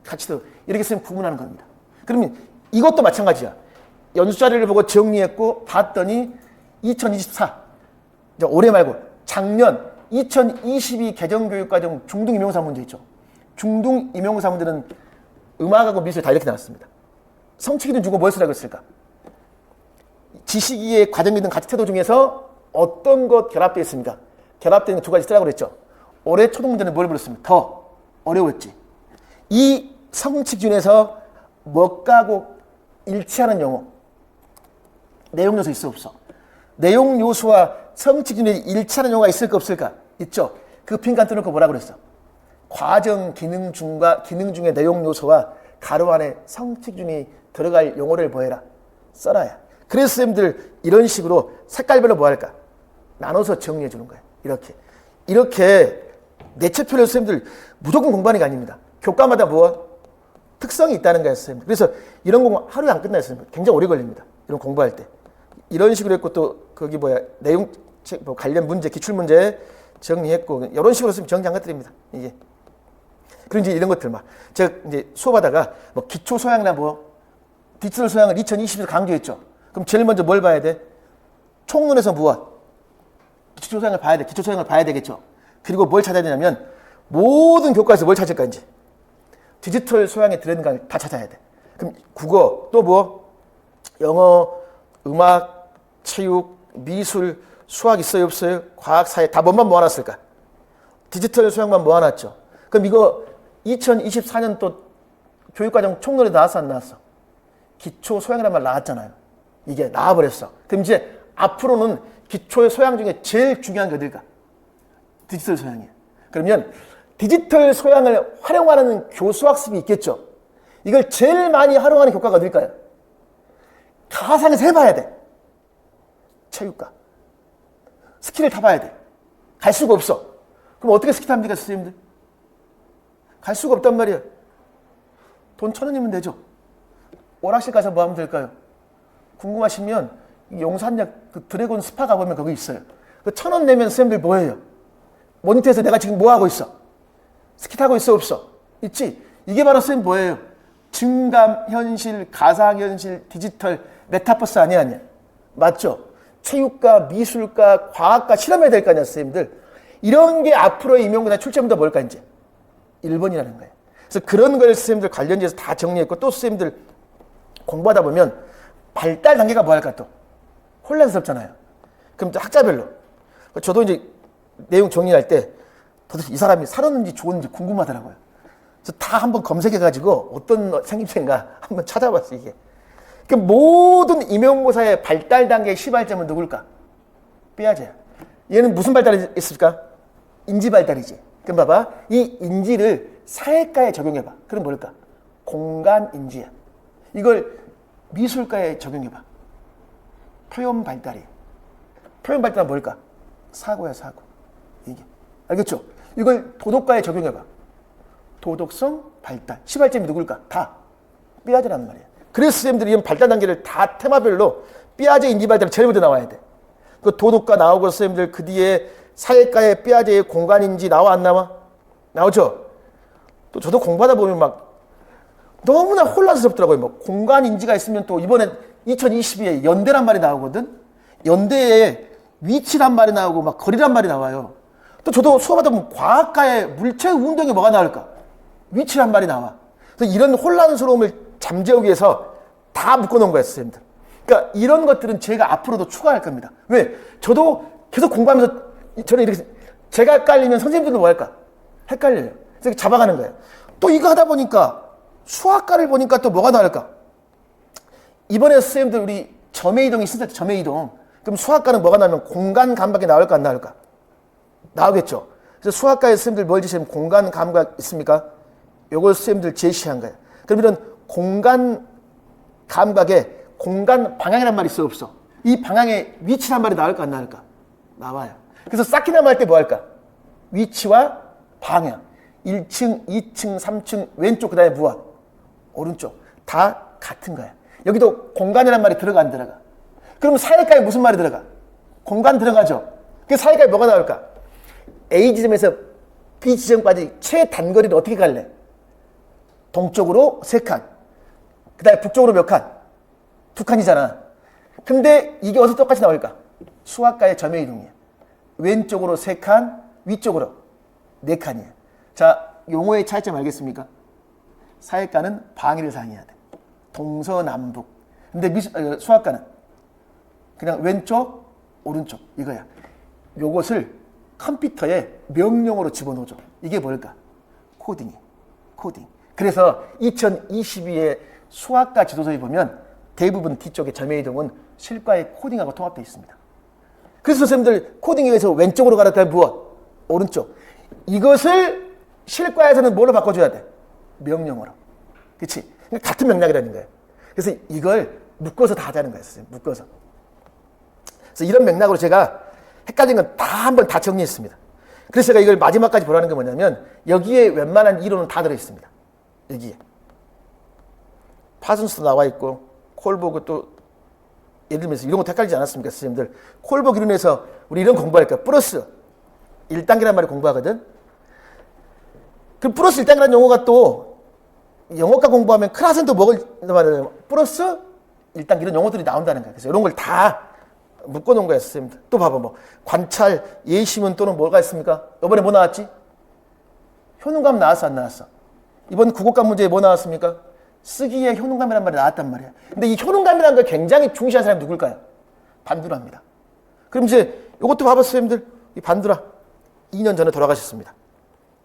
가치, 태도. 이렇게 쓰면 구분하는 겁니다. 그러면 이것도 마찬가지야. 연수 자료를 보고 정리했고 봤더니 2024 올해 말고 작년 2022 개정교육과정 중등 임용사 문제 있죠. 중등 임용사 문제는 음악하고 미술 다 이렇게 나왔습니다. 성취 기준 주고 뭘 쓰라고 했을까? 지식 이해, 과정 기능, 가치, 태도 중에서 어떤 것 결합되어 있습니까? 결합되어 있는 두 가지 쓰라고 그랬죠. 올해 초등 문제는 뭘 불렀습니까? 더 어려웠지. 이 성취 기준에서 뭐하고 일치하는 용어, 내용 요소 있어 없어? 내용 요소와 성취 기준에 일치하는 용어가 있을까 없을까? 있죠. 그 빈칸 뚫어놓고 뭐라고 그랬어? 과정 기능 중과 기능 중의 내용 요소와 가로 안에 성취 기준이 들어갈 용어를 뭐해라? 써라야. 그래서 쌤들 이런 식으로 색깔별로 뭐 할까? 나눠서 정리해 주는 거야. 이렇게 내체표를 쌤들 무조건 공부하는 게 아닙니다. 교과마다 뭐 특성이 있다는 거예요, 쌤들. 그래서 이런 공부 하루에 안 끝나요, 쌤들. 굉장히 오래 걸립니다. 이런 공부할 때. 이런 식으로 했고 또 거기 내용 뭐 관련 문제, 기출 문제 정리했고 이런 식으로 쓰면 정리한 것들입니다. 이게. 그리고 이제 이런 것들 제가 이제 수업하다가 뭐 기초 소양이나 뭐 디지털 소양을 2020에서 강조했죠. 그럼 제일 먼저 뭘 봐야 돼? 총론에서 무엇? 기초 소양을 봐야 돼. 기초 소양을 봐야 되겠죠. 그리고 뭘 찾아야 되냐면 모든 교과에서 뭘 찾을까 이제 디지털 소양에 들어있는 걸 다 찾아야 돼. 그럼 국어 또 뭐 영어, 음악, 체육, 미술, 수학 있어요 없어요? 과학, 사회 다 뭔만 모아놨을까? 디지털 소양만 모아놨죠. 그럼 이거 2024년 또 교육과정 총론에 나왔어 안 나왔어? 기초 소양이라는 말 나왔잖아요. 이게 나와버렸어. 그럼 이제 앞으로는 기초의 소양 중에 제일 중요한 게 어딜까? 디지털 소양이에요. 그러면 디지털 소양을 활용하는 교수학습이 있겠죠. 이걸 제일 많이 활용하는 교과가 어딜까요? 가상에서 해봐야 돼. 체육과. 스킬을 타봐야 돼. 갈 수가 없어. 그럼 어떻게 스킬 탑니까, 선생님들? 갈 수가 없단 말이야. 돈 1,000원이면 되죠. 오락실 가서 뭐 하면 될까요? 궁금하시면 용산역 그 드래곤 스파 가보면 거기 있어요. 그 1,000원 내면 선생님들 뭐 해요? 모니터에서 내가 지금 뭐 하고 있어? 스키 타고 있어 없어? 있지? 이게 바로 선생님 뭐예요? 증감, 현실, 가상현실, 디지털, 메타버스 아니야? 맞죠? 체육과, 미술과, 과학과 실험해야 될 거 아니야, 선생님들? 이런 게 앞으로의 임용고사 출제문도 뭘까, 이제? 1번이라는 거예요. 그래서 그런 걸 선생님들 관련지에서 다 정리했고, 또 선생님들 공부하다 보면 발달 단계가 뭐 할까 또? 혼란스럽잖아요. 그럼 학자별로. 저도 이제 내용 정리할 때 도대체 이 사람이 살았는지 죽었는지 궁금하더라고요. 그래서 다 한번 검색해가지고 어떤 생김새인가 한번 찾아봤어요, 이게. 그 모든 임용고사의 발달 단계의 시발점은 누굴까? 삐아제야. 얘는 무슨 발달이 있을까? 인지 발달이지. 그럼 봐봐. 이 인지를 사회과에 적용해봐. 그럼 뭘까? 공간 인지야. 이걸 미술과에 적용해봐. 표현 발달이. 표현 발달은 뭘까? 사고야, 사고. 이게. 알겠죠? 이걸 도덕과에 적용해봐. 도덕성 발달. 시발점이 누굴까? 다 삐아제라는 말이야. 그래서 선생님들이 이런 발달 단계를 다 테마별로 삐아제 인지 발달이 제일 먼저 나와야 돼. 그 도덕과 나오고 선생님들 그 뒤에 사회과의 삐아제의 공간인지 나와 안 나와? 나오죠? 또 저도 공부하다 보면 막 너무나 혼란스럽더라고요. 뭐 공간인지가 있으면 또 이번에 2022에 연대란 말이 나오거든? 연대에 위치란 말이 나오고 막 거리란 말이 나와요. 또 저도 수업하다 보면 과학과의 물체 운동이 뭐가 나올까? 위치란 말이 나와. 그래서 이런 혼란스러움을 잠재우기 위해서 다 묶어놓은 거예요, 선생님들. 그러니까 이런 것들은 제가 앞으로도 추가할 겁니다. 왜? 저도 계속 공부하면서 저는 이렇게 제가 헷갈리면 선생님들도 뭐 할까? 헷갈려요. 그래서 잡아가는 거예요. 또 이거 하다 보니까 수학과를 보니까 또 뭐가 나올까? 이번에 선생님들 우리 점의 이동이 있을 때 점의 이동. 그럼 수학과는 뭐가 나오면 공간 감각이 나올까 안 나올까? 나오겠죠. 그래서 수학과의 선생님들 뭘 제시하면 공간 감각 있습니까? 요걸 선생님들 제시한 거예요. 그럼 이런 공간 감각에 공간 방향이란 말이 있어 없어? 이 방향의 위치란 말이 나올까 안 나올까? 나와요. 그래서 쌓기나무 할 때 뭐 할까? 위치와 방향. 1층, 2층, 3층, 왼쪽, 그 다음에 무엇? 오른쪽. 다 같은 거야. 여기도 공간이란 말이 들어가 안 들어가? 그럼 사이가에 무슨 말이 들어가? 공간 들어가죠. 그 사이가에 뭐가 나올까? A 지점에서 B 지점까지 최단거리를 어떻게 갈래? 동쪽으로 3칸. 그 다음에 북쪽으로 몇 칸? 2칸이잖아. 근데 이게 어디서 똑같이 나올까? 수학가의 점의 이동이야. 왼쪽으로 3칸, 위쪽으로 4칸이야. 자, 용어의 차이점 알겠습니까? 사회과는 방위를 사용해야 돼. 동서남북. 근데 수학과는 그냥 왼쪽, 오른쪽 이거야. 요것을 컴퓨터에 명령어로 집어넣어줘. 이게 뭘까? 코딩이. 코딩. 그래서 2022의 수학과 지도서에 보면 대부분 뒤쪽에 점의 이동은 실과의 코딩하고 통합되어 있습니다. 그래서 선생님들 코딩에 의해서 왼쪽으로 가라다 무엇? 오른쪽. 이것을 실과에서는 뭘로 바꿔줘야 돼? 명령어로. 그렇지? 같은 맥락이라는 거예요. 그래서 이걸 묶어서 다 하자는 거예요. 선생님. 묶어서. 그래서 이런 맥락으로 제가 헷갈린 건 다 한번 다 정리했습니다. 그래서 제가 이걸 마지막까지 보라는 게 뭐냐면 여기에 웬만한 이론은 다 들어있습니다. 여기에. 파슨스도 나와 있고 콜보그 또 예를 들면서 이런 거 헷갈리지 않았습니까? 선생님들. 콜보그 이론에서 우리 이런 공부할까? 플러스 1단계란 말을 공부하거든. 그 플러스 1단계라는 용어가 또 영어과 공부하면 클래스는 또 먹을 말이에요. 플러스 1단계 이런 용어들이 나온다는 거예요. 그래서 이런 걸 다 묶어놓은 거예요, 선생님들. 또 봐봐, 뭐 관찰, 예시문 또는 뭐가 있습니까? 이번에 뭐 나왔지? 효능감 나왔어, 안 나왔어? 이번 국어과 문제에 뭐 나왔습니까? 쓰기에 효능감이란 말이 나왔단 말이야. 근데 이 효능감이라는 걸 굉장히 중시한 사람이 누굴까요? 반두라입니다. 그럼 이제 이것도 봐봐, 선생님들. 이 반두라 2년 전에 돌아가셨습니다.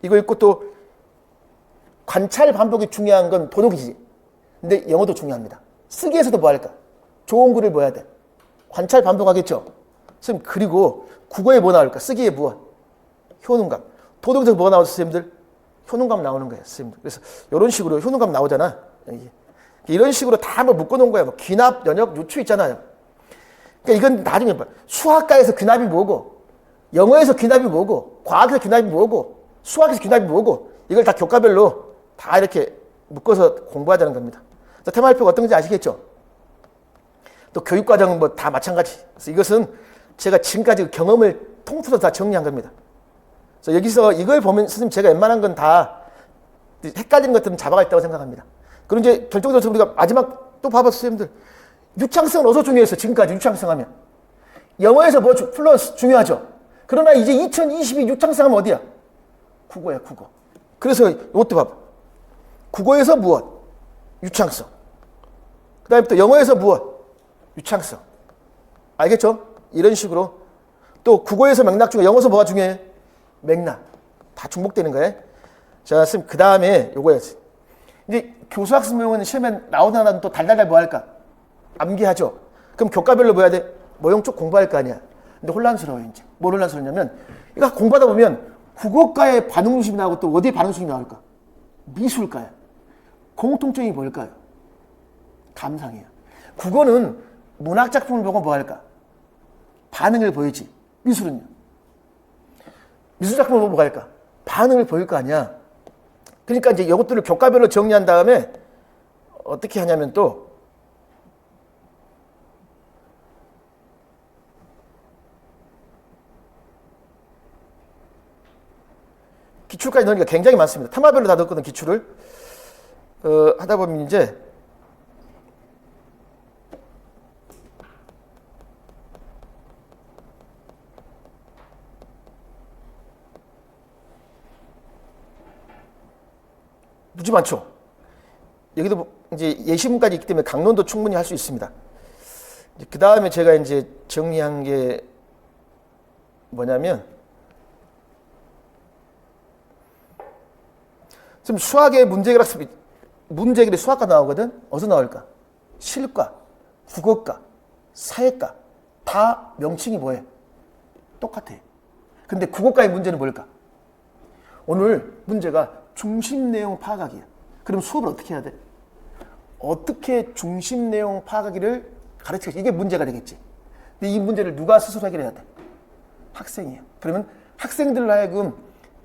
이거 읽고 또 관찰 반복이 중요한 건 도덕이지. 근데 영어도 중요합니다. 쓰기에서도 뭐 할까? 좋은 글을 뭐 해야 돼? 관찰 반복하겠죠. 선생님, 그리고 국어에 뭐 나올까? 쓰기에 무엇? 효능감. 도덕에서 뭐가 나오죠, 선생님들? 효능감 나오는 거예요, 선생님들. 그래서 이런 식으로 효능감 나오잖아. 이런 식으로 다 한번 묶어놓은 거예요. 뭐 귀납, 연역, 유추 있잖아요. 그러니까 이건 나중에 봐. 수학과에서 귀납이 뭐고, 영어에서 귀납이 뭐고, 과학에서 귀납이 뭐고, 수학에서 귀납이 뭐고, 이걸 다 교과별로 다 이렇게 묶어서 공부하자는 겁니다. 테마발표가 어떤 건지 아시겠죠? 또 교육과정은 뭐 다 마찬가지. 그래서 이것은 제가 지금까지 경험을 통틀어서 다 정리한 겁니다. 그래서 여기서 이걸 보면 선생님 제가 웬만한 건 다 헷갈리는 것들은 잡아가 있다고 생각합니다. 그럼 이제 결정적으로 우리가 마지막 또 봐봐, 선생님들. 유창성은 어디서 중요했어? 지금까지 유창성 하면. 영어에서 뭐 플러스 중요하죠. 그러나 이제 2022 유창성 하면 어디야? 국어야, 국어. 그래서 이것도 봐봐. 국어에서 무엇? 유창성. 그 다음에 또 영어에서 무엇? 유창성. 알겠죠? 이런 식으로. 또 국어에서 맥락 중에 영어에서 뭐가 중요해? 맥락. 다 중복되는 거예요. 자, 선생님, 그 다음에 요거였어요. 이제 교수학습 모형은 시험에 나오다가 또 달달달 뭐 할까? 암기하죠. 그럼 교과별로 뭐 해야 돼? 모형 쪽 공부할 거 아니야. 근데 혼란스러워요, 이제. 뭘 혼란스럽냐면, 이거 공부하다 보면 국어과의 반응 중심이 나오고 또 어디에 반응 중심이 나올까? 미술과야. 공통점이 뭘까요? 감상이에요. 국어는 문학작품을 보고 뭐 할까? 반응을 보이지. 미술은요? 미술작품을 보고 뭐 할까? 반응을 보일 거 아니야. 그러니까 이제 이것들을 교과별로 정리한 다음에 어떻게 하냐면 또 기출까지 넣으니까 굉장히 많습니다. 테마별로 다 넣었거든, 기출을. 하다 보면 이제 무지 많죠. 여기도 이제 예시문까지 있기 때문에 강론도 충분히 할 수 있습니다. 그 다음에 제가 이제 정리한 게 뭐냐면, 지금 수학의 문제해결이 수학과 나오거든? 어디서 나올까? 실과, 국어과, 사회과. 다 명칭이 뭐예요? 똑같아. 근데 국어과의 문제는 뭘까? 오늘 문제가 중심 내용 파악하기야. 그럼 수업을 어떻게 해야 돼? 어떻게 중심 내용 파악하기를 가르치겠지. 이게 문제가 되겠지. 근데 이 문제를 누가 스스로 해결해야 돼? 학생이에요. 그러면 학생들로 하여금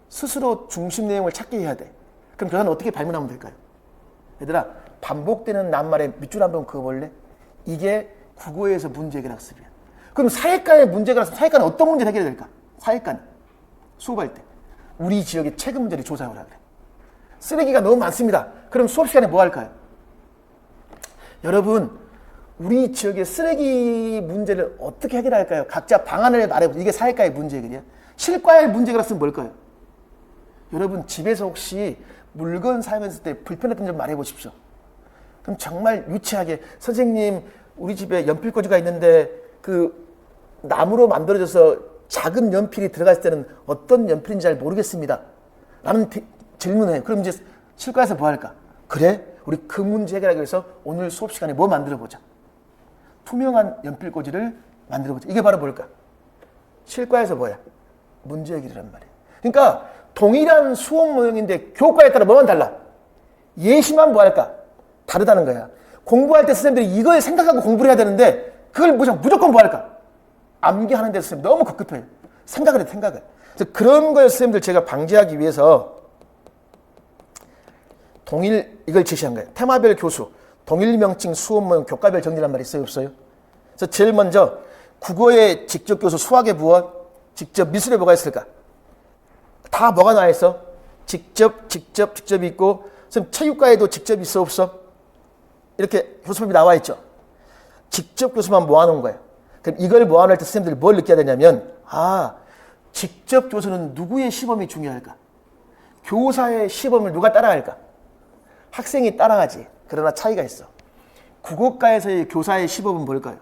스스로 중심 내용을 찾게 해야 돼. 그럼 교사는 어떻게 발문하면 될까요? 얘들아, 반복되는 낱말에 밑줄 한번 그어볼래? 이게 국어에서 문제 해결 학습이야. 그럼 사회과의 문제 해결 학습, 사회과는 어떤 문제를 해결해야 될까? 사회과는 수업할 때 우리 지역의 최근 문제를 조사해오라 그래. 쓰레기가 너무 많습니다. 그럼 수업 시간에 뭐 할까요? 여러분, 우리 지역의 쓰레기 문제를 어떻게 해결할까요? 각자 방안을 말해보세요. 이게 사회과의 문제 해결이야. 실과의 문제 해결 학습은 뭘까요? 여러분, 집에서 혹시 물건 사용했을 때 불편했던 점 말해보십시오. 그럼 정말 유치하게, 선생님, 우리 집에 연필꽂이가 있는데 그 나무로 만들어져서 작은 연필이 들어갔을 때는 어떤 연필인지 잘 모르겠습니다. 라는 질문을 해요. 그럼 이제 실과에서 뭐 할까? 그래? 우리 그 문제 해결하기 위해서 오늘 수업 시간에 뭐 만들어보자. 투명한 연필꽂이를 만들어보자. 이게 바로 뭘까? 실과에서 뭐야? 문제 해결이란 말이야. 그러니까 동일한 수업 모형인데 교과에 따라 뭐만 달라? 예시만 뭐 할까? 다르다는 거야. 공부할 때 선생님들이 이걸 생각하고 공부를 해야 되는데 그걸 무조건 뭐 할까? 암기하는 데 선생님 너무 급급해요. 생각을 해, 생각을. 그래서 그런 거에 선생님들 제가 방지하기 위해서 이걸 제시한 거예요. 테마별 교수, 동일 명칭 수업 모형 교과별 정리란 말이 있어요, 없어요? 그래서 제일 먼저 국어의 직접 교수, 수학의 무엇, 직접 미술에 뭐가 있을까? 다 뭐가 나와 있어? 직접이 있고, 선생님 체육과에도 직접 있어, 없어? 이렇게 교수법이 나와 있죠. 직접 교수만 모아놓은 거예요. 그럼 이걸 모아놓을 때 선생님들이 뭘 느껴야 되냐면, 직접 교수는 누구의 시범이 중요할까? 교사의 시범을 누가 따라할까? 학생이 따라하지. 그러나 차이가 있어. 국어과에서의 교사의 시범은 뭘까요?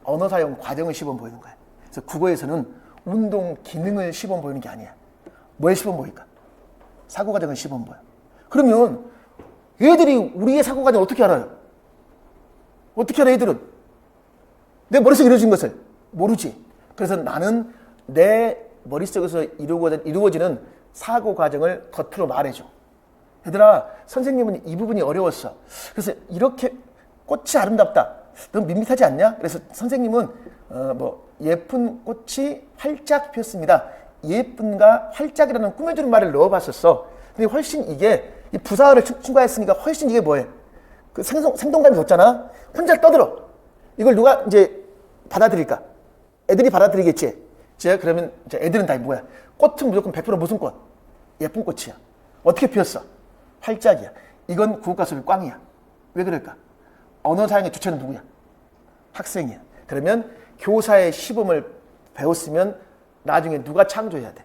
언어 사용 과정을 시범 보이는 거야. 그래서 국어에서는 운동 기능을 시범 보이는 게 아니야. 뭘 시범 보일까? 사고 과정을 시범 보여. 그러면 얘들이 우리의 사고 과정을 어떻게 알아요? 어떻게 알아, 얘들은? 내 머릿속에 이루어진 것을 모르지. 그래서 나는 내 머릿속에서 이루어지는 사고 과정을 겉으로 말해줘. 얘들아, 선생님은 이 부분이 어려웠어. 그래서 이렇게 꽃이 아름답다. 너무 밋밋하지 않냐? 그래서 선생님은 예쁜 꽃이 활짝 피었습니다. 예쁜가 활짝이라는 꾸며주는 말을 넣어봤었어. 근데 훨씬 이게 이 부사어를 첨가했으니까 훨씬 이게 뭐해? 그 생동감이 돋잖아. 혼자 떠들어. 이걸 누가 이제 받아들일까? 애들이 받아들이겠지. 그러면 이제 애들은 다 뭐야? 꽃은 무조건 100% 무슨 꽃? 예쁜 꽃이야. 어떻게 피었어? 활짝이야. 이건 국어과 수업이 꽝이야. 왜 그럴까? 언어 사용의 주체는 누구야? 학생이야. 그러면 교사의 시범을 배웠으면 나중에 누가 창조해야 돼?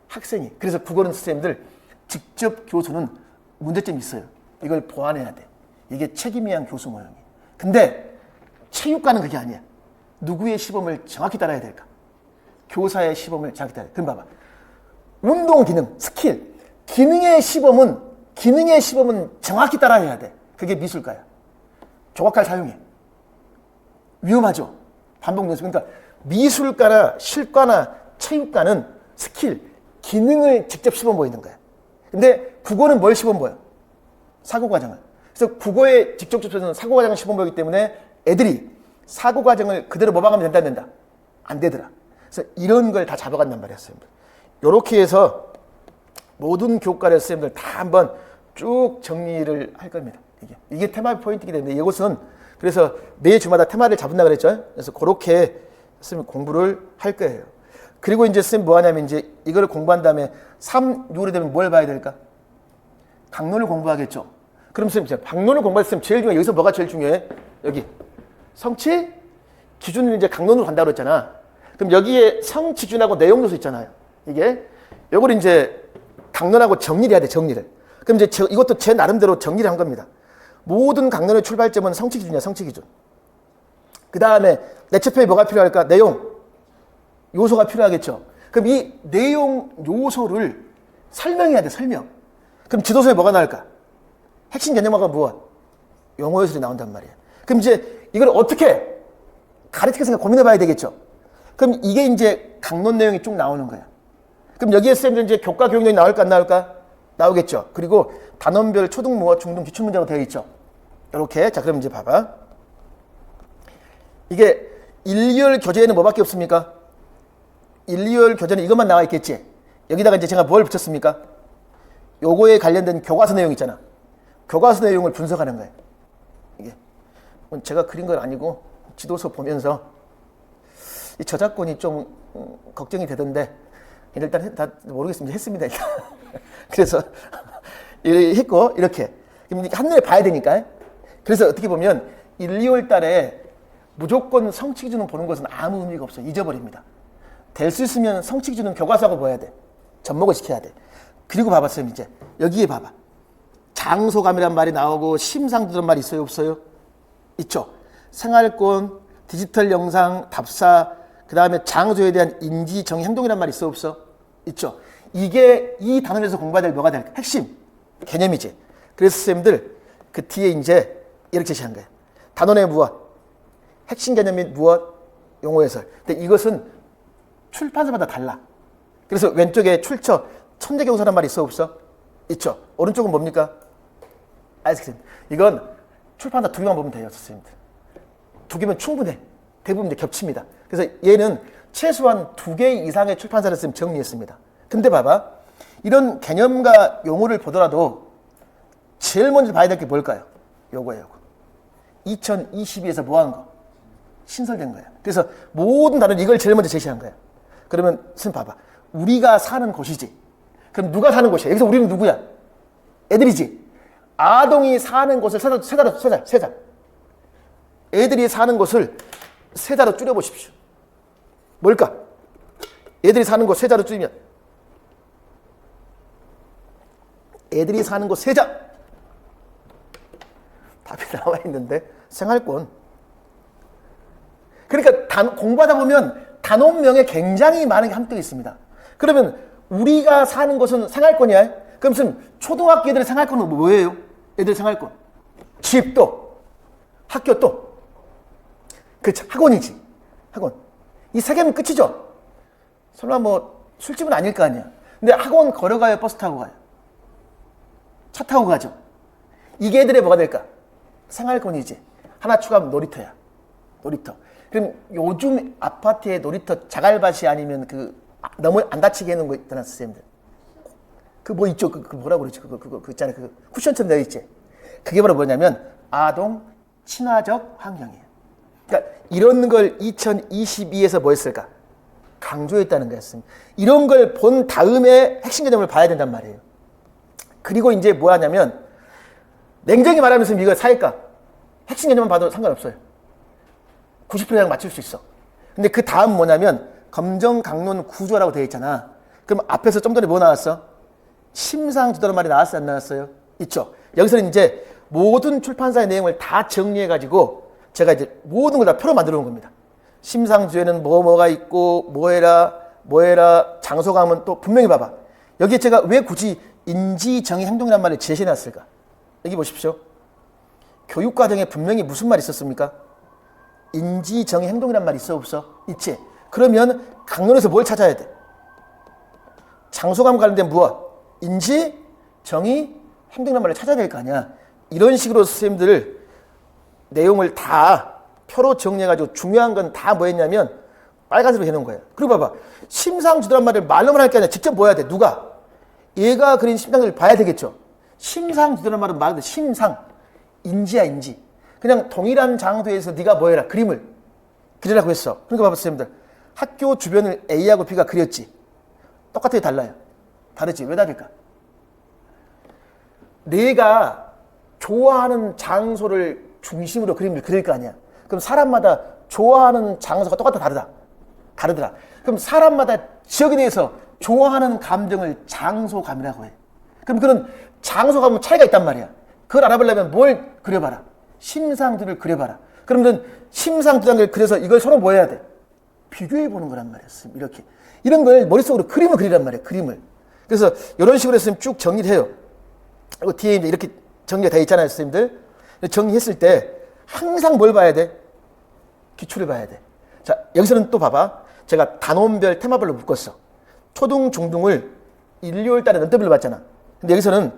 학생이. 그래서 국어는 선생님들 직접 교수는 문제점이 있어요. 이걸 보완해야 돼. 이게 책임이한 교수 모형이에요. 근데 체육과는 그게 아니야. 누구의 시범을 정확히 따라야 될까? 교사의 시범을 정확히 따라야 돼. 그럼 봐봐. 운동 기능, 스킬. 기능의 시범은 정확히 따라해야 돼. 그게 미술과야. 조각칼 사용해. 위험하죠. 반복 연습. 그러니까 미술과나 실과나 체육과는 스킬, 기능을 직접 시범 보이는 거야. 근데 국어는 뭘 시범 보여? 사고 과정을. 그래서 국어의 직접 접수는 사고 과정을 시범 보이기 때문에 애들이 사고 과정을 그대로 모방하면 된다, 안 된다? 안 되더라. 그래서 이런 걸 다 잡아간단 말이야, 선생님들. 이렇게 해서 모든 교과를 선생님들 다 한번 쭉 정리를 할 겁니다. 이게 테마 포인트이기 때문에 이것은 그래서 매 주마다 테마를 잡는다 그랬죠. 그래서 그렇게 선생님 공부를 할 거예요. 그리고 이제 선생님 뭐 하냐면 이제 이걸 공부한 다음에 3, 6월이 되면 뭘 봐야 될까? 강론을 공부하겠죠. 그럼 선생님 강론을 공부할 때 제일 중요해. 여기서 뭐가 제일 중요해? 여기 성취 기준을 이제 강론으로 간다고 그랬잖아. 그럼 여기에 성취준하고 내용 요소 있잖아요. 이게 요걸 이제 강론하고 정리를 해야 돼. 정리를. 그럼 이제 이것도 제 나름대로 정리를 한 겁니다. 모든 강론의 출발점은 성취 기준이야. 성취 기준. 그 다음에 내체표에 뭐가 필요할까? 내용 요소가 필요하겠죠. 그럼 이 내용 요소를 설명해야 돼. 설명. 그럼 지도서에 뭐가 나올까? 핵심 개념어가 무엇? 용어 요소들이 나온단 말이야. 그럼 이제 이걸 어떻게 가르치겠습니까? 고민해 봐야 되겠죠. 그럼 이게 이제 강론 내용이 쭉 나오는 거야. 그럼 여기에 쌤들 이제 교과 교육 내용이 나올까 안 나올까? 나오겠죠. 그리고 단원별 초등 모어 중등 기출 문제로 되어 있죠. 이렇게. 자, 그럼 이제 봐봐. 이게 1, 2월 교재에는 뭐밖에 없습니까? 1, 2월 교재는 이것만 나와 있겠지. 여기다가 이제 제가 뭘 붙였습니까? 요거에 관련된 교과서 내용 있잖아. 교과서 내용을 분석하는 거예요. 이게 제가 그린 건 아니고 지도서 보면서 이 저작권이 좀 걱정이 되던데 일단 다 모르겠습니다. 했습니다. 일단. 그래서 했고 이렇게 그럼 한눈에 봐야 되니까. 그래서 어떻게 보면 1, 2월 달에 무조건 성취 기준을 보는 것은 아무 의미가 없어요. 잊어버립니다. 될 수 있으면 성취 기준은 교과서하고 봐야 돼. 접목을 시켜야 돼. 그리고 봐봐, 쌤 이제 여기에 봐봐. 장소감이란 말이 나오고 심상두란 말이 있어요, 없어요? 있죠. 생활권, 디지털 영상, 답사, 그 다음에 장소에 대한 인지, 정의, 행동이란 말이 있어, 없어? 있죠. 이게 이 단원에서 공부해야 될 뭐가 될까? 핵심 개념이지. 그래서 쌤들 그 뒤에 이제 이렇게 제시한 거예요. 단원의 무엇, 핵심 개념이 무엇, 용어 해설. 근데 이것은 출판사마다 달라. 그래서 왼쪽에 출처, 천재경사란 말이 있어, 없어? 있죠. 오른쪽은 뭡니까? 아이스크림. 이건 출판사 두 개만 보면 돼요, 선생님들. 두 개면 충분해. 대부분 이제 겹칩니다. 그래서 얘는 최소한 두 개 이상의 출판사를 쓰면 정리했습니다. 근데 봐봐. 이런 개념과 용어를 보더라도 제일 먼저 봐야 될 게 뭘까요? 요거예요, 요거. 2022에서 뭐 한 거? 신설된 거예요. 그래서 모든 단어는 이걸 제일 먼저 제시한 거예요. 그러면 선생님 봐봐. 우리가 사는 곳이지. 그럼 누가 사는 곳이야? 여기서 우리는 누구야? 애들이지. 아동이 사는 곳을 세자로 애들이 사는 곳을 세자로 줄여보십시오. 뭘까? 애들이 사는 곳 세자로 줄이면 애들이 사는 곳 세자. 답이 나와 있는데 생활권. 그러니까 공부하다 보면 단원명에 굉장히 많은 게 함께 있습니다. 그러면 우리가 사는 곳은 생활권이야. 그럼 선생님 초등학교 애들의 생활권은 뭐예요? 애들 생활권. 집도 학교도 그렇죠. 학원이지. 학원. 이 세 개면 끝이죠. 설마 뭐 술집은 아닐 거 아니야. 근데 학원 걸어가요? 버스 타고 가요? 차 타고 가죠. 이게 애들의 뭐가 될까? 생활권이지. 하나 추가하면 놀이터야. 놀이터. 그럼 요즘 아파트에 놀이터 자갈밭이 아니면 너무 안 다치게 해놓은 거 있잖아, 선생님들. 그 뭐 있죠? 그 뭐라고 그러지? 그거 있잖아요. 그 쿠션처럼 되어 있지. 그게 바로 뭐냐면 아동 친화적 환경이에요. 그러니까 이런 걸 2022에서 뭐 했을까? 강조했다는 거였습니다. 이런 걸 본 다음에 핵심 개념을 봐야 된단 말이에요. 그리고 이제 뭐 하냐면 냉정히 말하면서 이거 사일까? 핵심 개념만 봐도 상관없어요. 90% 이상 맞출 수 있어. 근데 그 다음 뭐냐면 검정 강론 구조라고 되어 있잖아. 그럼 앞에서 좀 전에 뭐 나왔어? 심상주도라는 말이 나왔어요, 안 나왔어요? 있죠. 여기서는 이제 모든 출판사의 내용을 다 정리해가지고 제가 이제 모든 걸 다 표로 만들어 놓은 겁니다. 심상주에는 뭐가 있고 뭐해라 장소감은 또 분명히 봐봐. 여기에 제가 왜 굳이 인지, 정의, 행동이라는 말을 제시해 놨을까? 여기 보십시오. 교육과정에 분명히 무슨 말이 있었습니까? 인지, 정의, 행동이란 말이 있어, 없어? 있지. 그러면 강론에서 뭘 찾아야 돼? 장소감 관련된 무엇? 인지, 정의, 행동이란 말을 찾아야 될 거 아니야. 이런 식으로 선생님들 내용을 다 표로 정리해가지고 중요한 건 다 뭐 했냐면 빨간색으로 해놓은 거예요. 그리고 봐봐. 심상주도란 말을 말로만 할 게 아니라 직접 뭐 해야 돼? 누가? 얘가 그린 심상주도를 봐야 되겠죠. 심상주도란 말은 말 그대로 심상. 인지야, 인지. 그냥 동일한 장소에서 네가 뭐 해라? 그림을 그리라고 했어. 그러니까 봐봐, 선생님들. 학교 주변을 A하고 B가 그렸지. 똑같아요, 달라요? 다르지. 왜 다를까? 내가 좋아하는 장소를 중심으로 그림을 그릴 거 아니야. 그럼 사람마다 좋아하는 장소가 똑같아, 다르더라. 그럼 사람마다 지역에 대해서 좋아하는 감정을 장소감이라고 해. 그럼 그런 장소감은 차이가 있단 말이야. 그걸 알아보려면 뭘 그려봐라. 심상두를 그려봐라. 그러면 심상두를 그려서 이걸 서로 뭐 해야 돼? 비교해보는 거란 말이야. 이렇게. 이런 걸 머릿속으로 그림을 그리란 말이야. 그림을. 그래서 이런 식으로 했으면 쭉 정리를 해요. 그리고 뒤에 이제 이렇게 정리가 되어 있잖아요, 선생님들. 정리했을 때 항상 뭘 봐야 돼? 기출을 봐야 돼. 자, 여기서는 또 봐봐. 제가 단원별 테마별로 묶었어. 초등, 중등을 1, 2월 달에 넌더별로 봤잖아. 근데 여기서는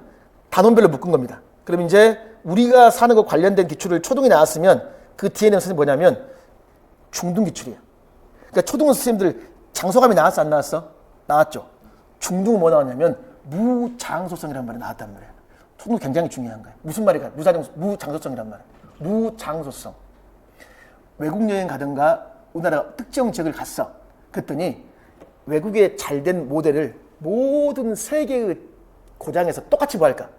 단원별로 묶은 겁니다. 그럼 이제 우리가 사는 것 관련된 기출을 초등이 나왔으면 그 뒤에는 선생님 뭐냐면 중등기출이에요. 그러니까 초등원 선생님들 장소감이 나왔어 안 나왔어? 나왔죠. 중등은 뭐 나왔냐면 무장소성이라는 말이 나왔단 말이에요. 초등은 굉장히 중요한 거예요. 무슨 말이야? 무장소성이란 말이에요. 무장소성. 외국 여행 가든가 우리나라 특정 지역을 갔어. 그랬더니 외국의 잘된 모델을 모든 세계의 고장에서 똑같이 뭐 할까?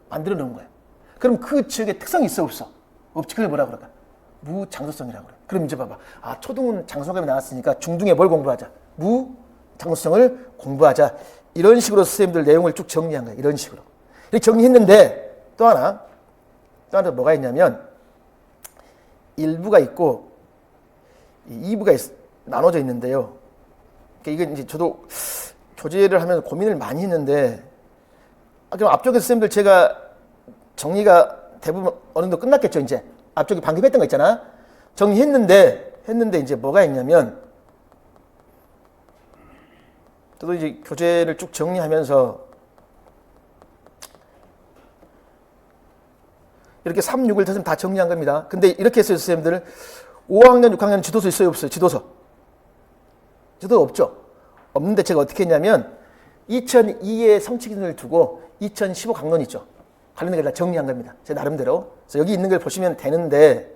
만들어 놓은 거예요. 그럼 그 지역의 특성이 있어 없어? 없지. 그걸 뭐라 그럴까? 무장소성이라고 그래. 그럼 이제 봐봐. 아, 초등은 장소감이 나왔으니까 중등에 뭘 공부하자? 무장소성을 공부하자. 이런 식으로 선생님들 내용을 쭉 정리한 거예요. 이런 식으로. 이렇게 정리했는데 또 하나 뭐가 있냐면 1부가 있고 2부가 나눠져 있는데요. 그러니까 이건 이제 저도 교재를 하면서 고민을 많이 했는데 그럼 앞쪽에 선생님들 제가 정리가 대부분 어느 정도 끝났겠죠. 이제 앞쪽에 방금 했던 거 있잖아. 정리했는데 이제 뭐가 있냐면 저도 이제 교재를 쭉 정리하면서 이렇게 3, 6을 선생님 다 정리한 겁니다. 근데 이렇게 했어요, 선생님들. 5학년, 6학년 지도서 있어요, 없어요? 지도서 없죠. 없는데 제가 어떻게 했냐면 2002의 성취 기준을 두고 2015 강론 있죠. 관련된 걸 다 정리한 겁니다. 제 나름대로. 그래서 여기 있는 걸 보시면 되는데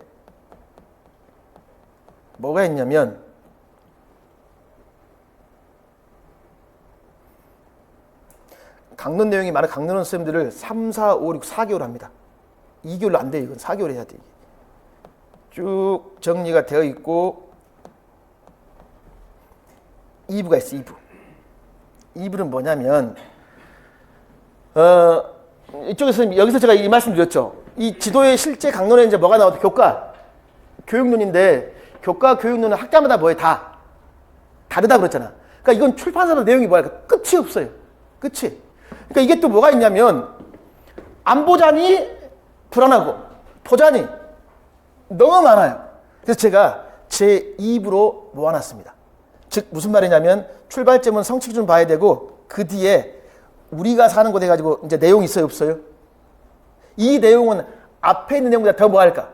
뭐가 있냐면 강론 내용이 많은 강론 선생님들을 3, 4, 5, 6, 4개월 합니다. 2개월로 안 돼요. 이건 4개월 해야 돼. 쭉 정리가 되어 있고 2부가 있어. 2부는 뭐냐면 이쪽에서 여기서 제가 이 말씀 드렸죠. 이 지도의 실제 강론에 이제 뭐가 나와도 교과 교육론인데 교과 교육론은 학자마다 뭐예요? 다 다르다 그랬잖아. 그러니까 이건 출판사의 내용이 뭐야? 끝이 없어요. 끝이. 그러니까 이게 또 뭐가 있냐면 안 보자니 불안하고 보자니 너무 많아요. 그래서 제가 제 2부로 모아놨습니다. 즉 무슨 말이냐면 출발점은 성취 기준 봐야 되고 그 뒤에 우리가 사는 곳에 가지고 이제 내용이 있어요 없어요? 이 내용은 앞에 있는 내용보다 더 뭐 할까?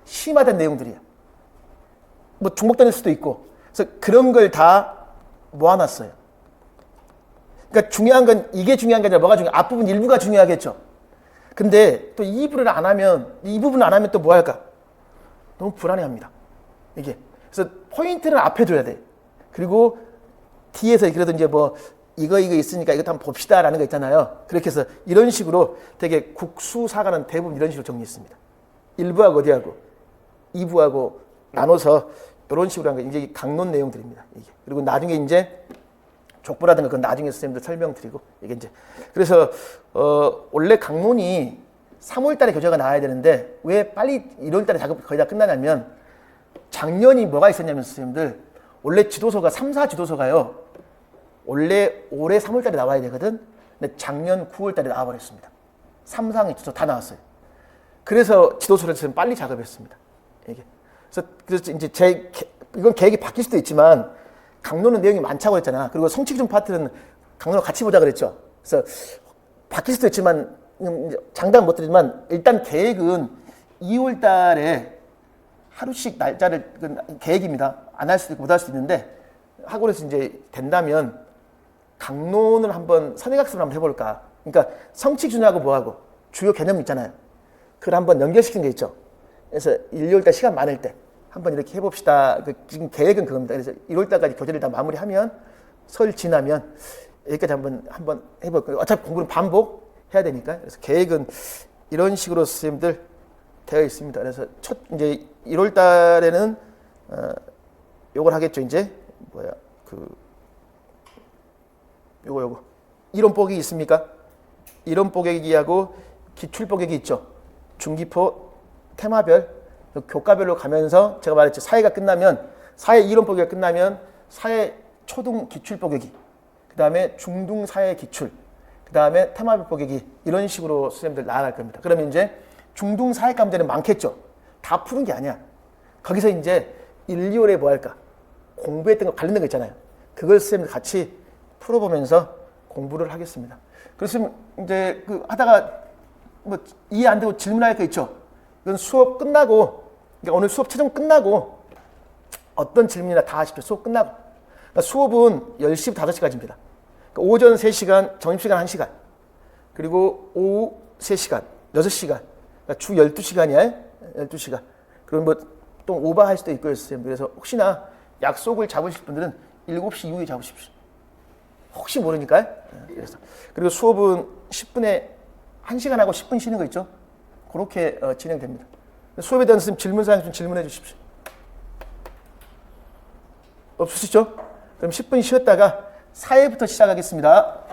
심화된 내용들이야. 뭐 중복되는 수도 있고. 그래서 그런 걸 다 모아놨어요. 그러니까 중요한 건 이게 중요한 게 아니라 뭐가 중요해? 앞부분 일부가 중요하겠죠. 근데 또 이 부분을 안 하면 또 뭐 할까? 너무 불안해합니다. 이게. 그래서 포인트는 앞에 둬야 돼. 그리고 뒤에서 그래도 이제 뭐 이거 있으니까 이것도 한번 봅시다라는 거 있잖아요. 그렇게 해서 이런 식으로 되게 국수사과는 대부분 이런 식으로 정리했습니다. 1부하고 어디하고 2부하고 나눠서 이런 식으로 한 거 이제 강론 내용들입니다. 이게. 그리고 나중에 이제 족보라든가 그건 나중에 선생님들 설명드리고 이게 이제 그래서 원래 강론이 3월달에 교재가 나와야 되는데 왜 빨리 1월달에 작업 거의 다 끝나냐면 작년이 뭐가 있었냐면 선생님들 원래 지도서가 3, 4 지도서가요 원래 올해 3월달에 나와야 되거든. 근데 작년 9월달에 나와버렸습니다. 3, 4학년 지도서 다 나왔어요. 그래서 지도서를 지금 빨리 작업했습니다. 이게 그래서 이제 이건 계획이 바뀔 수도 있지만 강론은 내용이 많다고 했잖아. 그리고 성취기준 파트는 강론을 같이 보자 그랬죠. 그래서 바뀔 수도 있지만 장담 못 드리지만 일단 계획은 2월 달에 하루씩 날짜를 계획입니다. 안 할 수도 있고 못 할 수도 있는데 학원에서 이제 된다면 강론을 한번 선행학습을 한번 해볼까. 그러니까 성취기준하고 뭐하고 주요 개념 있잖아요. 그걸 한번 연결시킨 게 있죠. 그래서 1월 달 시간 많을 때 한번 이렇게 해봅시다. 지금 계획은 그겁니다. 그래서 1월 달까지 교재를 다 마무리하면 설 지나면 여기까지 한번 해볼 거예요. 어차피 공부는 반복해야 되니까. 그래서 계획은 이런 식으로 선생님들 되어 있습니다. 그래서 이제 1월 달에는 요걸 하겠죠. 이제 요거 이론 뽀개기 있습니까? 이론 뽀개기하고 기출 뽀개기 있죠. 중기포 테마별 교과별로 가면서 제가 말했죠. 사회가 끝나면 사회 이론 뽀개기가 끝나면 사회 초등 기출 뽀개기, 그 다음에 중등 사회 기출, 그 다음에 테마별 뽀개기 이런 식으로 선생님들 나아갈 겁니다. 그러면 이제 중등 사회과 문제는 많겠죠. 다 푸는 게 아니야. 거기서 이제 1, 2월에 뭐 할까? 공부했던 거 관련된 거 있잖아요. 그걸 선생님들 같이 풀어보면서 공부를 하겠습니다. 그래서 이제 하다가 뭐 이해 안 되고 질문할 거 있죠. 이건 수업 끝나고 그러니까 오늘 수업 최종 끝나고 어떤 질문이나 다 하십시오. 수업 끝나고. 그러니까 수업은 10시부터 5시까지입니다. 그러니까 오전 3시간, 점심시간 1시간, 그리고 오후 3시간, 6시간. 그러니까 주 12시간이야. 12시간. 그럼 뭐 또 오버할 수도 있고요. 그래서 혹시나 약속을 잡으실 분들은 7시 이후에 잡으십시오. 혹시 모르니까요. 그래서. 그리고 수업은 10분에 1시간 하고 10분 쉬는 거 있죠? 그렇게 진행됩니다. 수업에 대한 질문사항 좀 질문해 주십시오. 없으시죠? 그럼 10분 쉬었다가 4회부터 시작하겠습니다.